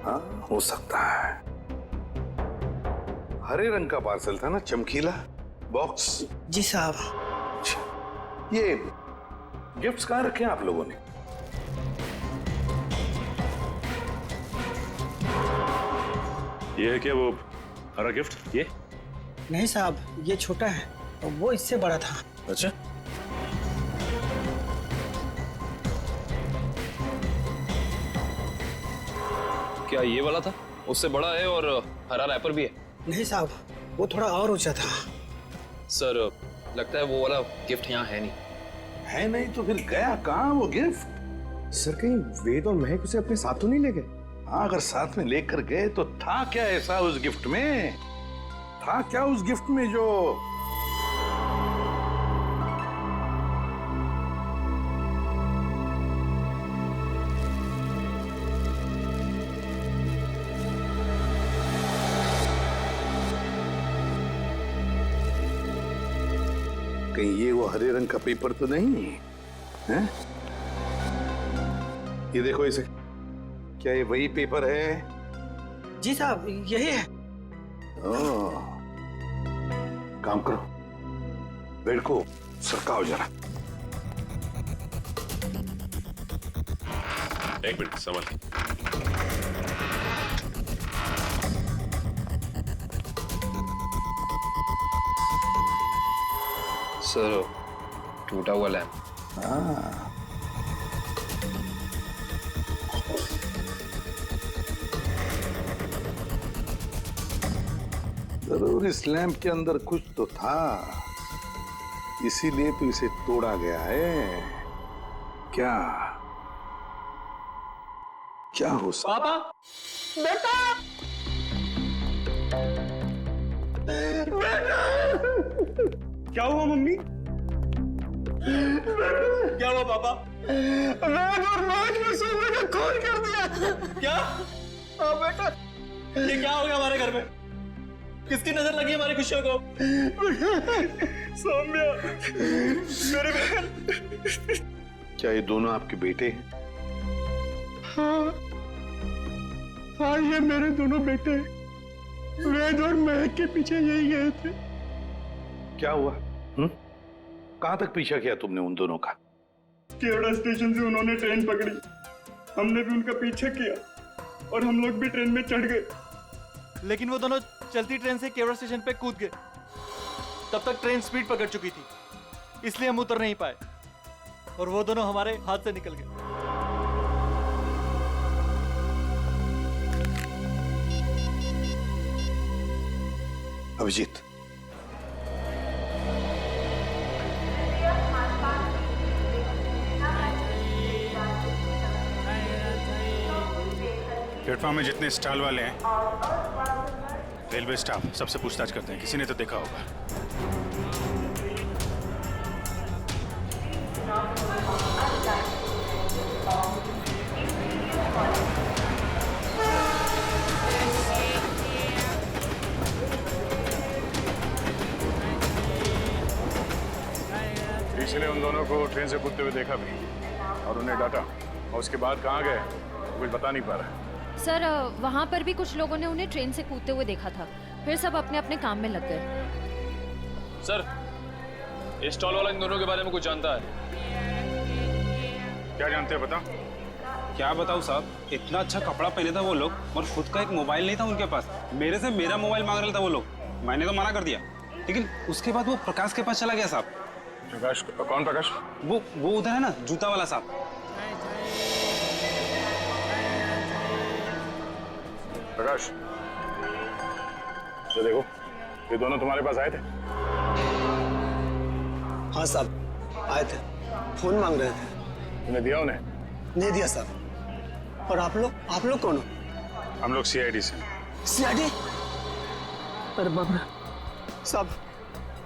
हाँ हो सकता है। हरे रंग का पार्सल था ना, चमकीला बॉक्स। जी साहब। ये गिफ्ट्स कहाँ रखे हैं आप लोगों ने? ये है क्या वो हरा गिफ्ट? ये नहीं साहब, ये छोटा है और वो इससे बड़ा था। अच्छा, क्या ये वाला था? उससे बड़ा है और हरा रैपर भी है। नहीं साहब, वो थोड़ा और ऊंचा था। सर लगता है वो वाला गिफ्ट यहाँ है नहीं। है नहीं तो फिर गया कहाँ वो गिफ्ट? सर कहीं वेद और महक उसे अपने साथ तो नहीं ले गए? हाँ, अगर साथ में लेकर गए तो था क्या ऐसा उस गिफ्ट में? था क्या उस गिफ्ट में जो कहीं ये वो हरे रंग का पेपर तो नहीं है? ये देखो इसे, क्या ये वही पेपर है? जी साहब, यही है। ओह, काम करो, बेड को सरकाओ जरा। एक मिनट संभाल के। सर टूटा हुआ लैम्प। हाँ, जरूर इस लैंप के अंदर कुछ तो था, इसीलिए तो इसे तोड़ा गया है। क्या क्या हो सकता? पापा, बेटा, क्या हुआ मम्मी? क्या हुआ पापा? वेद और महक ने सुबह का खून कर दिया। क्या? हाँ बेटा, ये क्या हो गया हमारे घर में? किसकी नजर लगी हमारी खुशियों को? सौम्या, मेरी बहन। क्या ये दोनों आपके बेटे हैं? हाँ, हाँ ये मेरे दोनों बेटे हैं। वेद और महक के पीछे यही गए थे। क्या हुआ? कहां तक पीछा किया तुमने उन दोनों का? केवड़ा स्टेशन से उन्होंने ट्रेन पकड़ी, हमने भी उनका पीछा किया और हम लोग भी ट्रेन में चढ़ गए। लेकिन वो दोनों चलती ट्रेन से केवड़ा स्टेशन पे कूद गए। तब तक ट्रेन स्पीड पकड़ चुकी थी, इसलिए हम उतर नहीं पाए और वो दोनों हमारे हाथ से निकल गए। अभिजीत, प्लेटफॉर्म में जितने स्टॉल वाले हैं, रेलवे स्टाफ सबसे पूछताछ करते हैं, किसी ने तो देखा होगा। इसलिए उन दोनों को ट्रेन से कूदते हुए देखा भी और उन्हें डांटा, और उसके बाद कहाँ गए कुछ बता नहीं पा रहा। सर वहाँ पर भी कुछ लोगों ने उन्हें ट्रेन से कूदते हुए देखा था, फिर सब अपने अपने काम में लग गए। सर इस स्टॉल वाला इन दोनों के बारे में कुछ जानता है? क्या जानते हैं बता? क्या बताऊं साहब, इतना अच्छा कपड़ा पहने था वो लोग और खुद का एक मोबाइल नहीं था उनके पास। मेरे से मेरा मोबाइल मांग रहा था वो लोग, मैंने तो मना कर दिया, लेकिन उसके बाद वो प्रकाश के पास चला गया साहब। प्रकाश? कौन प्रकाश? वो उधर है ना, जूता वाला साहब। प्रकाश, ये देखो, ये दोनों तुम्हारे पास आए थे? हाँ साहब, आए थे, फोन मांग रहे थे। तुमने दिया उन्हें? नहीं दिया साहब। और आप लोग कौन हो? हम लोग CID से। CID? अरे बाप रे साहब,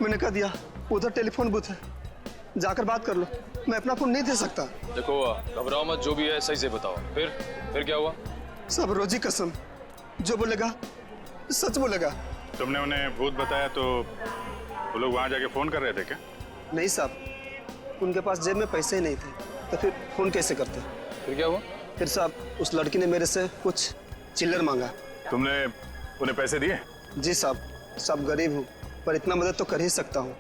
मैंने कह दिया उधर टेलीफोन बूथ है, जाकर बात कर लो, मैं अपना फोन नहीं दे सकता। देखो घबराओ मत, जो भी है सही से बताओ। फिर क्या हुआ? सब रोजी कसम, जो बोलेगा सच बोलेगा। तुमने उन्हें भूत बताया तो वो लोग वहां जाके फोन कर रहे थे क्या? नहीं साहब, उनके पास जेब में पैसे ही नहीं थे, तो फिर फोन कैसे करते? फिर क्या हुआ? फिर साहब उस लड़की ने मेरे से कुछ चिल्लर मांगा। तुमने उन्हें पैसे दिए? जी साहब, सब गरीब हूँ पर इतना मदद तो कर ही सकता हूँ।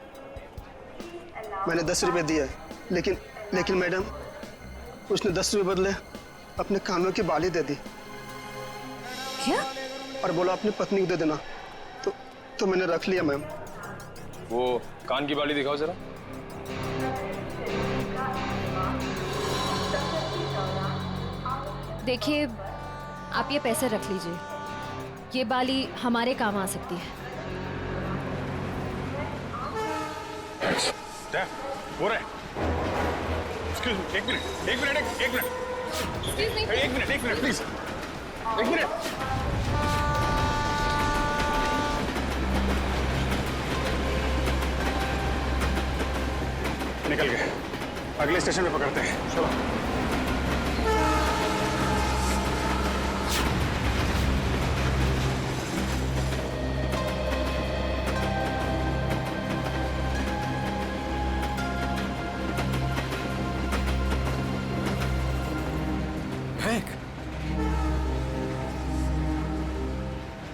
मैंने 10 रुपए दिए, लेकिन मैडम उसने 10 रुपए बदले अपने कानों की बाली दे दी। क्या? और बोला अपनी पत्नी को दे देना। तो मैंने रख लिया मैम। वो कान की बाली दिखाओ जरा। देखिए, आप ये पैसे रख लीजिए, ये बाली हमारे काम आ सकती है। हो रहा है। Excuse me, एक मिनट प्लीज, एक मिनट। निकल गए, अगले स्टेशन पे पकड़ते हैं, चलो।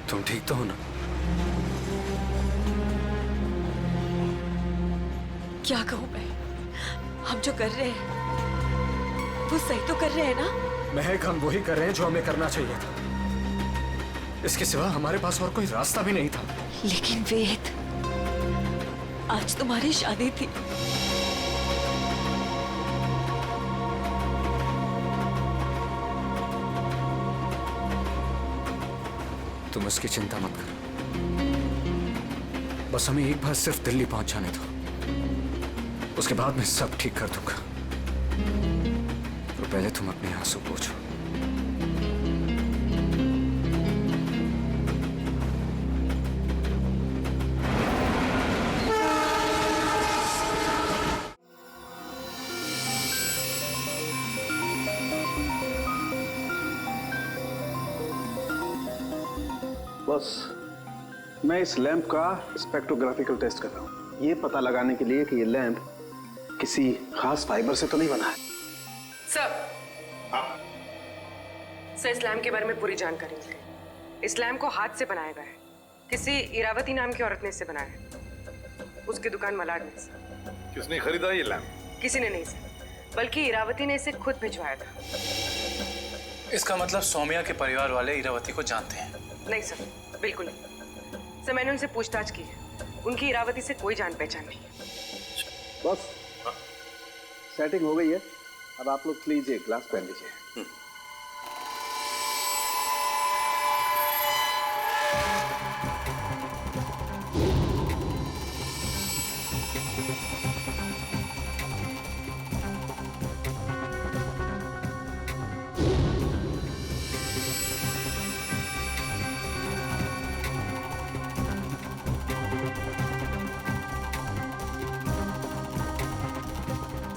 तुम ठीक तो हो ना? क्या कहूँ मैं? हम जो कर रहे हैं वो सही तो कर रहे हैं ना? महक, हम वही कर रहे हैं जो हमें करना चाहिए था। इसके सिवा हमारे पास और कोई रास्ता भी नहीं था। लेकिन वेद, आज तुम्हारी शादी थी। तुम उसकी चिंता मत करो, बस हमें एक बार सिर्फ दिल्ली पहुंच जाने दो, उसके बाद मैं सब ठीक कर दूंगा। तो पहले तुम अपने आंसू पोंछो। बस मैं इस लैंप का स्पेक्ट्रोग्राफिकल टेस्ट कर रहा हूँ, ये पता लगाने के लिए कि ये लैंप किसी खास फाइबर से तो नहीं बना है। सर, इस लैम्प के बारे में पूरी जानकारी मिली। इस लैम्प को हाथ से बनाया गया है, किसी इरावती नाम की औरत ने इसे बनाया है, उसकी दुकान मलाड में। किसने खरीदा ये लैंप? किसी ने नहीं सर, बल्कि इरावती ने इसे खुद भिजवाया था। इसका मतलब सौम्या के परिवार वाले इरावती को जानते हैं? नहीं सर, बिल्कुल नहीं सर, मैंने उनसे पूछताछ की है, उनकी इरावती से कोई जान पहचान नहीं है। बस सेटिंग हो गई है, अब आप लोग प्लीज एक ग्लास पहन लीजिए।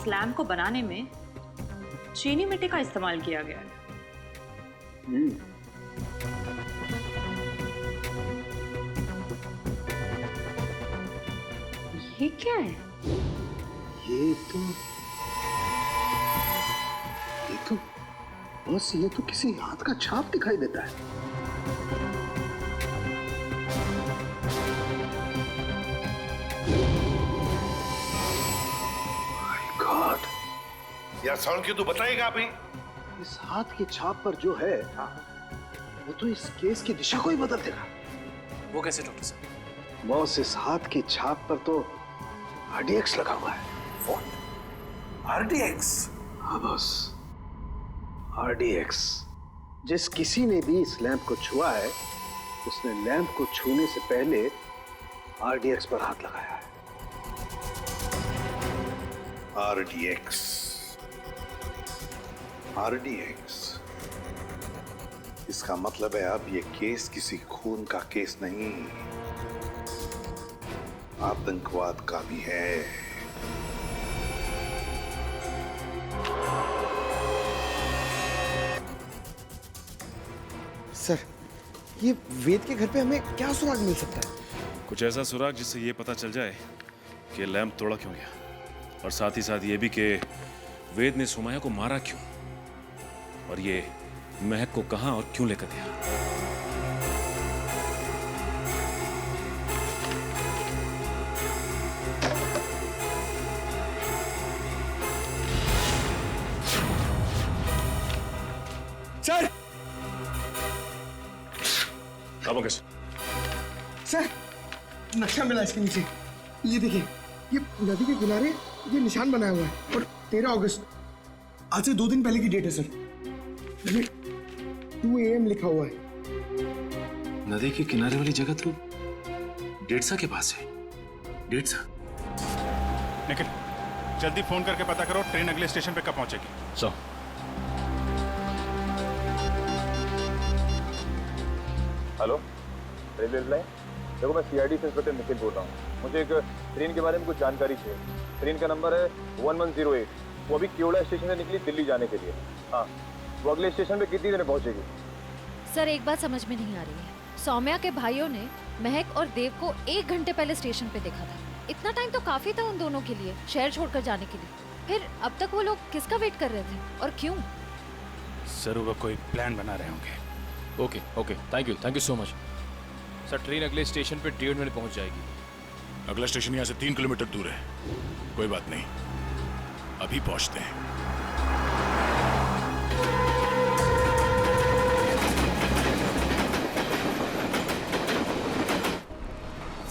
लैम्प को बनाने में चीनी मिट्टी का इस्तेमाल किया गया है। ये क्या है? ये तो किसी हाथ का छाप दिखाई देता है। यार साउंड क्यों तो बताएगा अभी? इस हाथ की छाप पर जो है वो तो इस केस की दिशा को ही बदल देगा। वो कैसे डॉक्टर साहब? बॉस, इस हाथ की छाप पर तो RDX लगा हुआ है। What? RDX? हाँ बॉस, RDX। जिस किसी ने भी इस लैंप को छुआ है उसने लैंप को छूने से पहले RDX पर हाथ लगाया है। RDX। इसका मतलब है अब ये केस किसी खून का केस नहीं, आतंकवाद का भी है। सर, ये वेद के घर पे हमें क्या सुराग मिल सकता है? कुछ ऐसा सुराग जिससे ये पता चल जाए कि लैंप तोड़ा क्यों गया, और साथ ही साथ ये भी कि वेद ने सोमाया को मारा क्यों और ये महक को कहां और क्यों लेकर गया। सर सर, नक्शा मिला इसके नीचे। ये देखिए, ये नदी के किनारे ये निशान बनाया हुआ है और 13 अगस्त आज से 2 दिन पहले की डेट है सर। ये 2 AM लिखा हुआ है। नदी के किनारे वाली जगह तो डेढ़सा के पास है। डेढ़सा। निखिल, जल्दी फोन करके पता करो ट्रेन अगले स्टेशन पे कब पहुंचेगी। So hello, railway line. देखो, मैं CID से इंस्पेक्टर निखिल बोल रहा हूँ। मुझे एक ट्रेन के बारे में कुछ जानकारी चाहिए। ट्रेन का नंबर है 1108। वो अभी केवड़ा स्टेशन से निकली दिल्ली जाने के लिए। हाँ, वो अगले स्टेशन पे कितनी देर में पहुंचेगी? सर, एक बात समझ में नहीं आ रही है। सौम्या के भाइयों ने महक और देव को 1 घंटे पहले स्टेशन पे देखा था। इतना टाइम तो काफी था उन दोनों के लिए शहर छोड़कर जाने के लिए। फिर अब तक वो लोग किसका वेट कर रहे थे और क्यों? सर, वो कोई प्लान बना रहे होंगे। Okay, thank you so much. Sir, train अगले स्टेशन पे 1.5 मिनट पहुंच जाएगी। अगला स्टेशन यहाँ से 3 किलोमीटर दूर है। कोई बात नहीं, अभी पहुंचते हैं।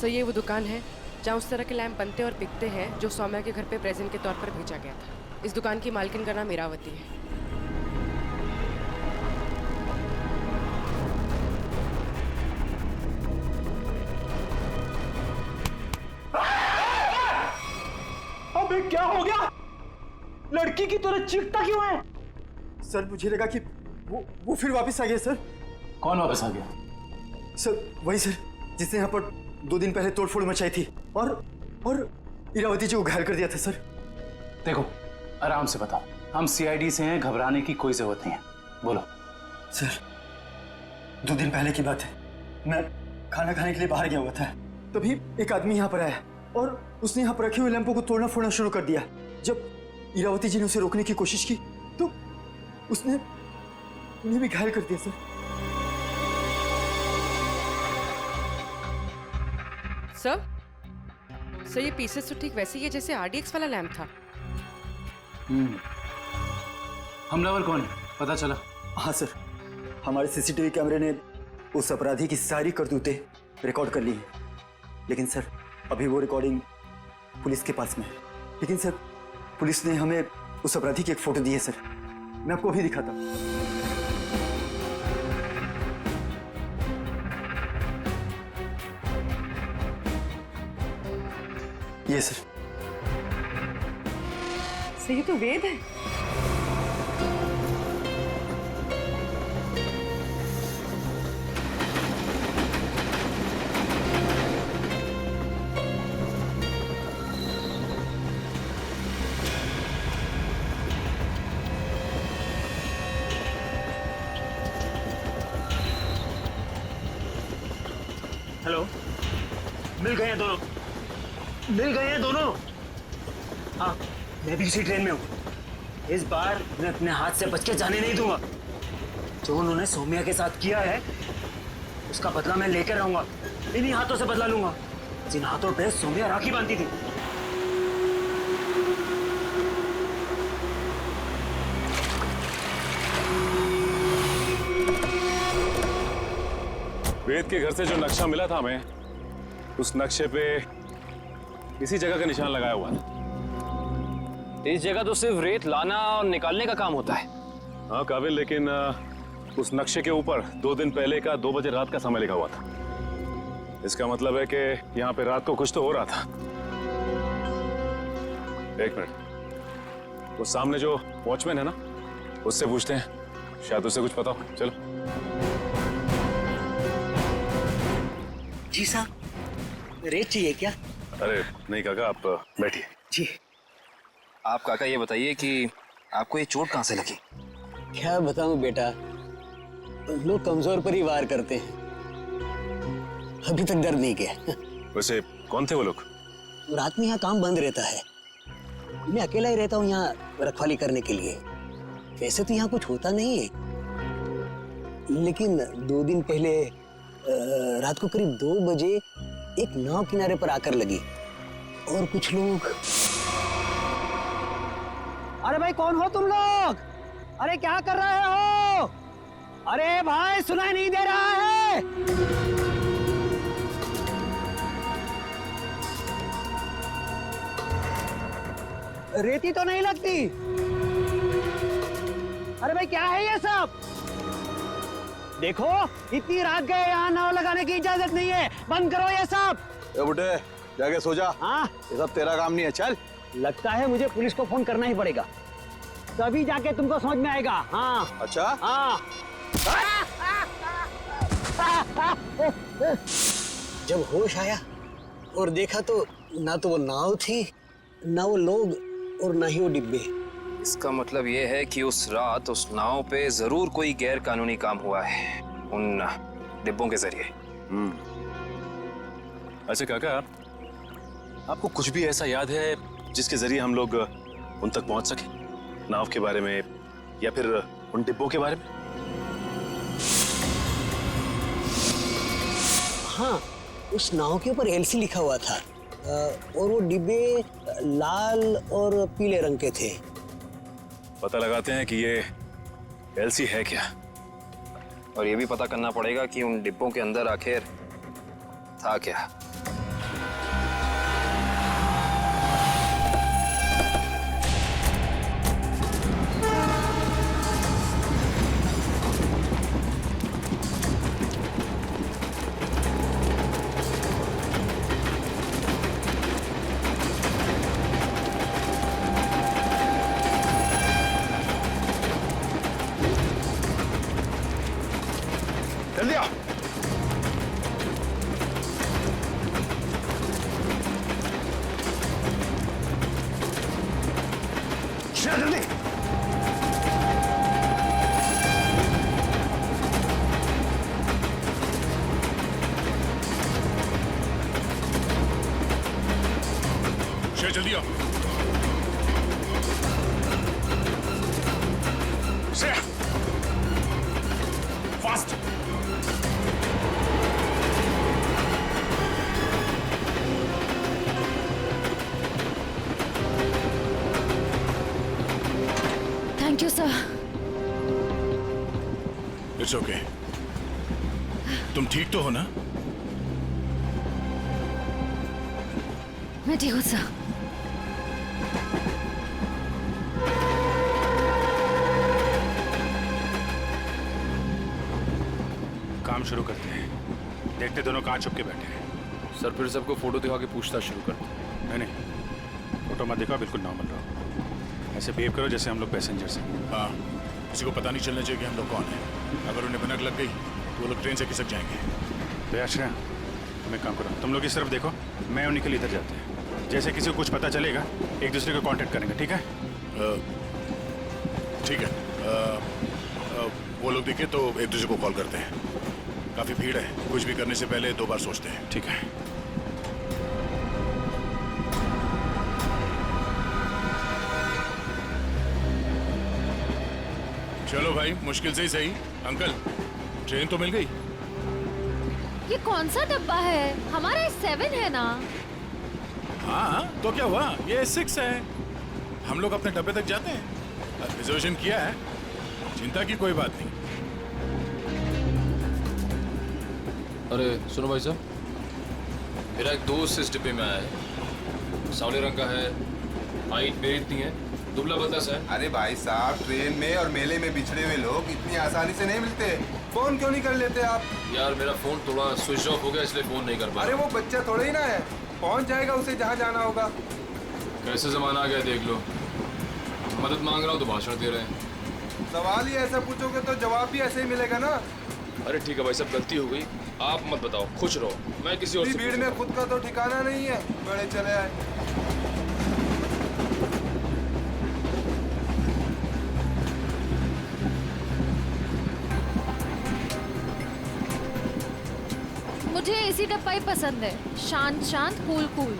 सर, ये वो दुकान है जहाँ उस तरह के लैंप बनते और बिकते हैं जो सौम्या के घर पे प्रेजेंट के तौर पर भेजा गया था। इस दुकान की मालकिन का नाम इरावती है। अबे क्या हो गया? लड़की की तरह चीखता क्यों है? सर, मुझे लगा कि वो फिर वापस आ गया सर। कौन वापस आ गया? सर, वही सर जिसने यहाँ पर 2 दिन पहले तोड़फोड़ मचाई थी और इरावती जी को घायल कर दिया था सर। देखो, आराम से बताओ। हम CID से हैं, घबराने की कोई जरूरत नहीं है। बोलो। सर, 2 दिन पहले की बात है। मैं खाना खाने के लिए बाहर गया हुआ था। तभी एक आदमी यहाँ पर आया और उसने यहाँ पर रखे हुए लैंपों को तोड़ना फोड़ना शुरू कर दिया। जब इरावती जी ने उसे रोकने की कोशिश की तो उसने उन्हें भी घायल कर दिया सर। सर, ये पीसेस तो ठीक वैसे ही है जैसे RDX वाला लैंप था। हमलावर कौन है, पता चला? हाँ सर, हमारे CCTV कैमरे ने उस अपराधी की सारी करतूतें रिकॉर्ड कर ली हैं। लेकिन सर, अभी वो रिकॉर्डिंग पुलिस के पास में है। लेकिन सर, पुलिस ने हमें उस अपराधी की एक फोटो दी है सर। मैं आपको अभी दिखाता हूँ। ये सर। ये तो वेद है। हेलो, मिल गए हैं दोनों। हाँ, मैं भी इसी ट्रेन में हूँ। इस बार मैं अपने हाथ से बच के जाने नहीं दूंगा। जो उन्होंने सौम्या के साथ किया है उसका बदला मैं लेकर रहूंगा। इन्हीं हाथों से बदला लूंगा जिन हाथों पे सौम्या राखी बांधती थी। वेद के घर से जो नक्शा मिला था हमें, उस नक्शे पे इसी जगह का निशान लगाया हुआ था। इस जगह तो सिर्फ रेत लाना और निकालने का काम होता है। हाँ काबिल, लेकिन उस नक्शे के ऊपर 2 दिन पहले का 2 बजे रात का समय लिखा हुआ था। इसका मतलब है कि यहाँ पे रात को कुछ तो हो रहा था। 1 मिनट, वो सामने जो वॉचमैन है ना, उससे पूछते हैं, शायद उसे कुछ पता हो। चलो। जी साहब, रेत चाहिए क्या? अरे नहीं काका, आप बैठिए। जी। आप काका ये बताइए कि आपको ये चोट कहाँ से लगी? क्या बताऊं बेटा, लोग कमजोर पर ही वार करते हैं। अभी तक दर्द नहीं किया। वैसे कौन थे वो लोग? रात में यहाँ काम बंद रहता है। मैं अकेला ही रहता हूँ यहाँ रखवाली करने के लिए। वैसे तो यहाँ कुछ होता नहीं है, लेकिन 2 दिन पहले रात को करीब 2 बजे एक नाव किनारे पर आकर लगी और कुछ लोग। अरे भाई कौन हो तुम लोग? अरे क्या कर रहे हो? अरे भाई सुनाई नहीं दे रहा है? रेती तो नहीं लगती? अरे भाई क्या है ये सब? देखो इतनी रात गए, यहाँ नाव लगाने की इजाजत नहीं है, बंद करो ये सब। ए बुड्ढे जाके सो जा। हाँ ये सब तेरा काम नहीं है, चल। लगता है मुझे पुलिस को फोन करना ही पड़ेगा, तभी जाके तुमको समझ में आएगा। हाँ अच्छा हाँ। जब होश आया और देखा तो ना तो वो नाव थी, ना वो लोग, और ना ही वो डिब्बे। इसका मतलब ये है कि उस रात उस नाव पे जरूर कोई गैर कानूनी काम हुआ है उन डिब्बों के जरिए। अच्छा काका, आपको कुछ भी ऐसा याद है जिसके जरिए हम लोग उन तक पहुंच सके? नाव के बारे में या फिर उन डिब्बों के बारे में? हाँ, उस नाव के ऊपर एलसी लिखा हुआ था और वो डिब्बे लाल और पीले रंग के थे। पता लगाते हैं कि ये एलसी है क्या, और ये भी पता करना पड़ेगा कि उन डिब्बों के अंदर आखिर था क्या। जल्दी आओ। जल्दी। जल्दी आओ। Fast. Thank you sir. It's okay. तुम ठीक तो हो ना? मैं ठीक हूँ सर। काम शुरू करते हैं। देखते दोनों कहाँ छुप के बैठे हैं। सर फिर सबको फोटो दिखा के पूछताछ शुरू करते हैं। नहीं, फोटो मत दिखाओ, बिल्कुल नॉर्मल रहो। ऐसे बिहेव करो जैसे हम लोग पैसेंजर्स हैं। हाँ, किसी को पता नहीं चलना चाहिए कि हम लोग कौन हैं। अगर उन्हें भनक लग गई तो वो लोग ट्रेन से खिसक जाएंगे। तो अच्छा, तुम एक काम करो, तुम लोग इस तरफ देखो, मैं और निखिल इधर जाते हैं। जैसे किसी को कुछ पता चलेगा एक दूसरे को कांटेक्ट करेंगे, ठीक है? ठीक है। वो लोग दिखे तो एक दूसरे को कॉल करते हैं। काफी भीड़ है, कुछ भी करने से पहले 2 बार सोचते हैं। ठीक है। चलो भाई, मुश्किल से ही सही। अंकल, ट्रेन तो मिल गई। ये कौन सा डब्बा है? हमारा 7 है ना? हाँ, तो क्या हुआ? ये 6 है। हम लोग अपने डब्बे तक जाते हैं। रिजर्वेशन किया है, चिंता की कोई बात नहीं। अरे सुनो भाई साहब, मेरा एक दोस्त इस डिब्बे में आया है। सावले रंग का है, हाइट मेरी इतनी है, दुबला पतला सा है। अरे भाई साहब, ट्रेन में और मेले में बिछड़े हुए लोग इतनी आसानी से नहीं मिलते। फोन क्यों नहीं कर लेते आप? यार मेरा फोन थोड़ा स्विच ऑफ हो गया, इसलिए फोन नहीं कर पाया। अरे वो बच्चा थोड़ा ही ना है, पहुंच जाएगा उसे जहाँ जाना होगा। कैसे जमाना आ गया देख लो। मदद मांग रहा हूँ तो भाषण दे रहे हैं। सवाल ही ऐसा पूछोगे तो जवाब भी ऐसे ही मिलेगा ना। अरे ठीक है भाई साहब, गलती हो गई, आप मत बताओ, खुश रहो, मैं किसी और से भीड़ में खुद का तो ठिकाना नहीं है, बड़े चले आए। मुझे इसी डब्बा ही पसंद है, शांत शांत, कूल कूल।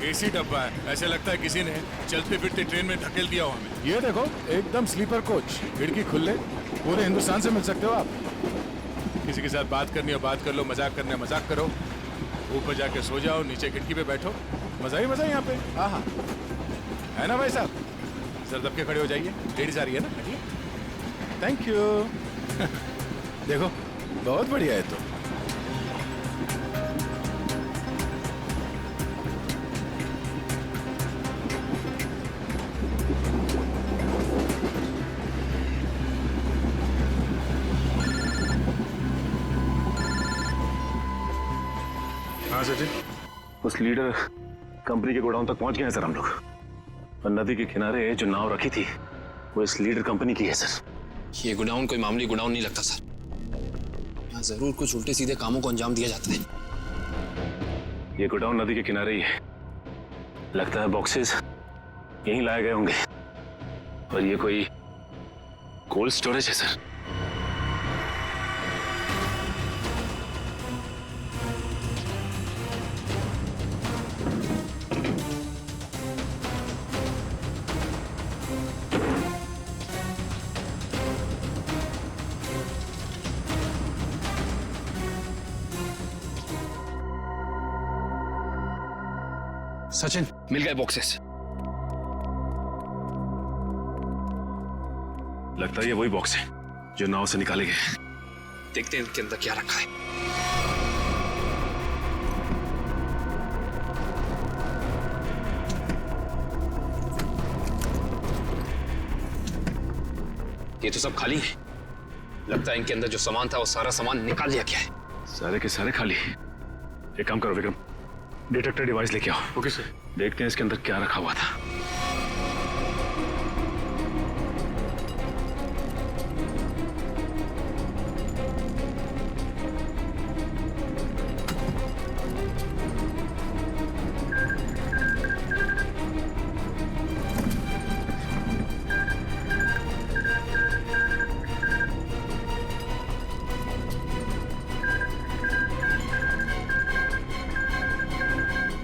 एसी डब्बा है, ऐसे लगता है किसी ने चलते फिरते ट्रेन में ढकेल दिया हो हमें। ये देखो एकदम स्लीपर कोच, खिड़की खुले, पूरे हिंदुस्तान से मिल सकते हो आप। किसी के साथ बात करनी हो बात कर लो, मजाक करना है मजाक करो, ऊपर जाके सो जाओ, नीचे खिड़की पे बैठो, मजा ही मजा यहाँ पे। हाँ है ना भाई साहब? सर दब के खड़े हो जाइए, लेडीज आ रही है ना। Thank you. देखो बहुत बढ़िया है। तो हाँ सचिन, उस लीडर कंपनी के गोडाउन तक पहुंच गए हैं सर हम लोग। और नदी के किनारे जो नाव रखी थी वो इस लीडर कंपनी की है सर। ये गोडाउन कोई मामूली गोडाउन नहीं लगता सर। यहाँ जरूर कुछ उल्टे सीधे कामों को अंजाम दिया जाता है। ये गोडाउन नदी के किनारे ही है। लगता है बॉक्सेस यहीं लाए गए होंगे और ये कोई कोल्ड स्टोरेज है सर। सचिन, मिल गए बॉक्सेस। लगता है ये वही बॉक्स है जो नाव से निकाले गए। देखते हैं इनके अंदर क्या रखा है। ये तो सब खाली है। लगता है इनके अंदर जो सामान था वो सारा सामान निकाल लिया गया है। सारे के सारे खाली। एक काम करो विक्रम, डिटेक्टर डिवाइस लेके आओ। Okay sir. देखते हैं इसके अंदर क्या रखा हुआ था।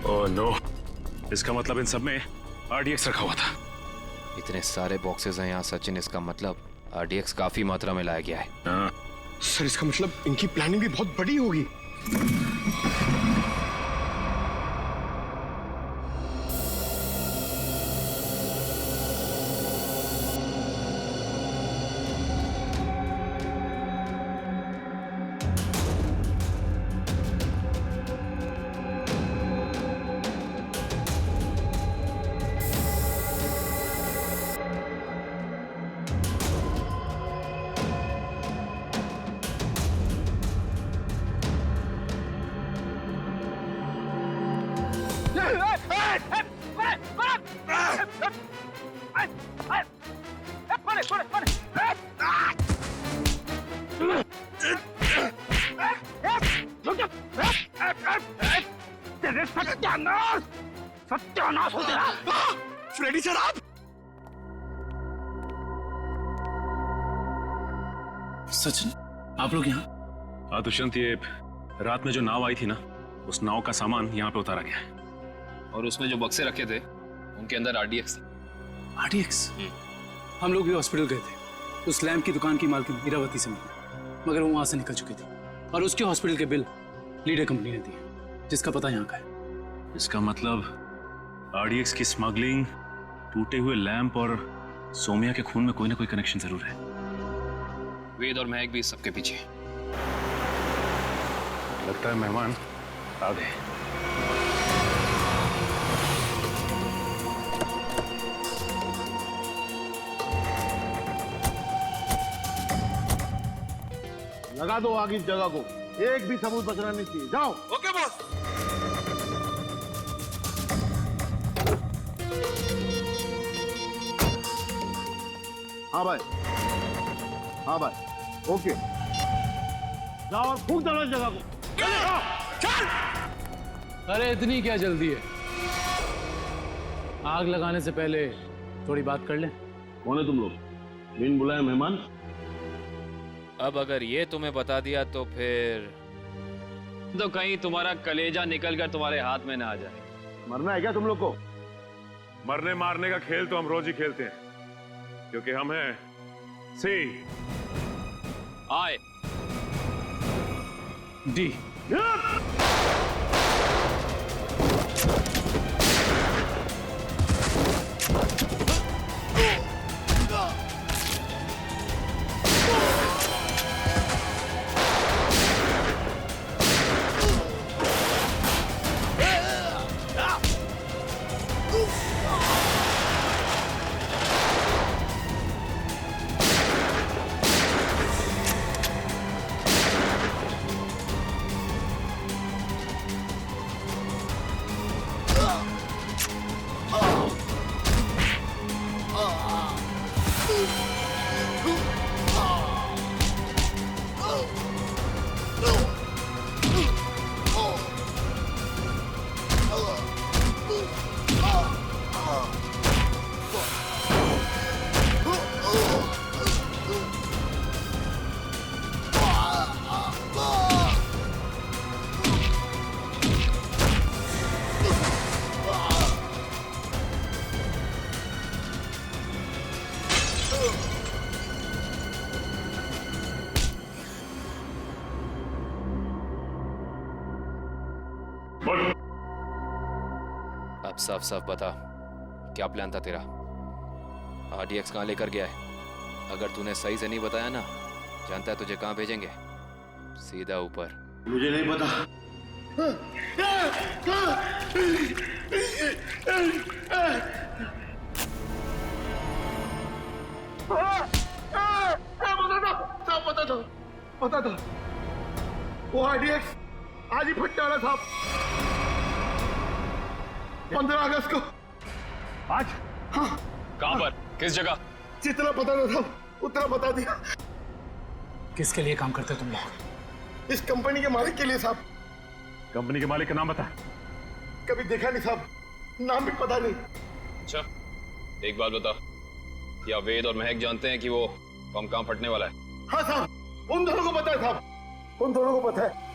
ओह नो, इसका मतलब इन सब में RDX रखा हुआ था। इतने सारे बॉक्सेस हैं यहाँ सचिन, इसका मतलब RDX काफी मात्रा में लाया गया है। हाँ। सर इसका मतलब इनकी प्लानिंग भी बहुत बड़ी होगी। सत्यानाश हो तेरा। फ्रेडी सर आप? सचिन, आप लोग यहाँ? हाँ दुष्यंत, ये रात में जो नाव आई थी ना, उस नाव का सामान यहाँ पे उतारा गया है। और उसमें जो बक्से रखे थे उनके अंदर RDX था। RDX? हम लोग भी हॉस्पिटल गए थे। उस लैम्प की दुकान की मालकिन इरावती से मिली, मगर वो वहां से निकल चुकी थी और उसके हॉस्पिटल के बिल लीडर कंपनी ने दिए, जिसका पता यहाँ का है। इसका मतलब RDX की स्मगलिंग, टूटे हुए लैंप और सोमिया के खून में कोई ना कोई कनेक्शन जरूर है। वेद और महक भी इस सबके पीछे। लगता है मेहमान आ गए। लगा दो आग इस जगह को, एक भी सबूत बचना नहीं चाहिए। जाओ। Okay boss. हाँ भाई, हाँ भाई, ओके। जाओ और फूंक दो इस जगह को। अरे इतनी क्या जल्दी है? आग लगाने से पहले थोड़ी बात कर लें। कौन है तुम लोग? बिन बुलाए मेहमान? अब अगर ये तुम्हें बता दिया तो फिर तो कहीं तुम्हारा कलेजा निकल कर तुम्हारे हाथ में ना आ जाए। मरना है क्या तुम लोग को? मरने मारने का खेल तो हम रोज ही खेलते हैं, क्योंकि हम हैं सी आई डी। अब साफ साफ बता, क्या प्लान था तेरा? RDX कहाँ लेकर गया है? अगर तूने सही से नहीं बताया ना, जानता है तुझे कहाँ भेजेंगे? सीधा ऊपर। मुझे नहीं पता। पता था वो RDX आज ही फटने वाला था। 15 अगस्त को। आज? हाँ। कहाँ पर? किस जगह? जितना पता था उतना बता दिया। किसके लिए काम करते तुम लोग? इस कंपनी के मालिक के लिए साहब। कंपनी के मालिक का नाम बता। कभी देखा नहीं साहब, नाम भी पता नहीं। अच्छा, एक बात बता, क्या वेद और महक जानते हैं कि वो बम कहाँ फटने वाला है? हाँ साहब, उन दोनों को पता है साहब, उन दोनों को पता है।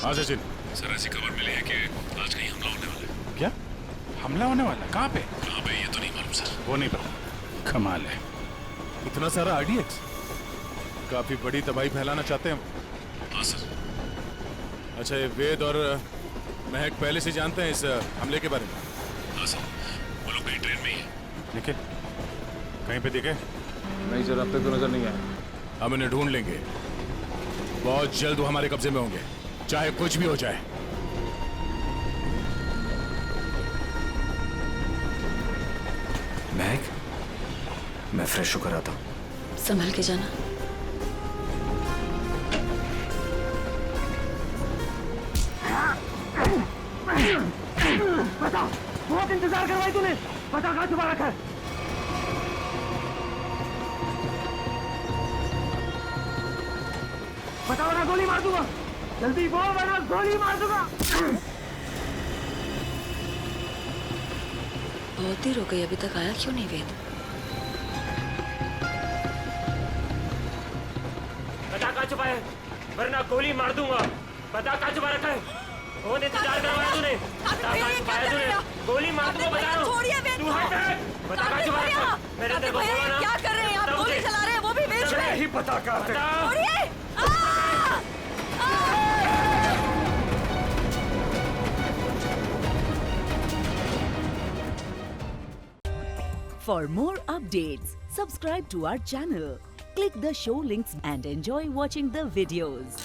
हाँ सचिन। सर ऐसी खबर मिली है कि आज कहीं हमला होने वाला है। क्या हमला होने वाला? कहाँ पे? कहाँ पे ये तो नहीं मालूम सर। वो नहीं पता। कमाल है, इतना सारा RDX, काफी बड़ी तबाही फैलाना चाहते हैं। हाँ सर। अच्छा, ये वेद और महक पहले से जानते हैं इस हमले के बारे में? हाँ सर, वो लोग कहीं ट्रेन में ही है। लेकिन कहीं पे दिखे? नहीं सर, अब तक तो नजर नहीं आया। हम इन्हें ढूंढ लेंगे, बहुत जल्द वो हमारे कब्जे में होंगे, चाहे कुछ भी हो जाए। महक, मैं फ्रेश होकर आता हूँ। संभल के जाना। बता, बहुत इंतजार करवाई तूने, बता कहाँ छुपा रखा है? बता वरना गोली मार दूंगा, जल्दी बोल वरना गोली मार दूंगा। बहुत देर हो गई, अभी तक आया क्यों नहीं वेद? बता कहाँ छुपा है, वरना गोली मार दूंगा। बता कहाँ छुपा रखा है? बहुत इंतजार करवाया तूने, बता कहाँ छुपाया तूने? गोली मार दूंगा, बता रहा हूँ। तू हट, बता कहाँ छुपा रखा है? मैंने तेरे को बोला ना। क्या कर रहे हैं आप? गोली चला रहे हैं, वो भी बीच में। ही पता करते हैं। For more updates, subscribe to our channel, click the show links and enjoy watching the videos.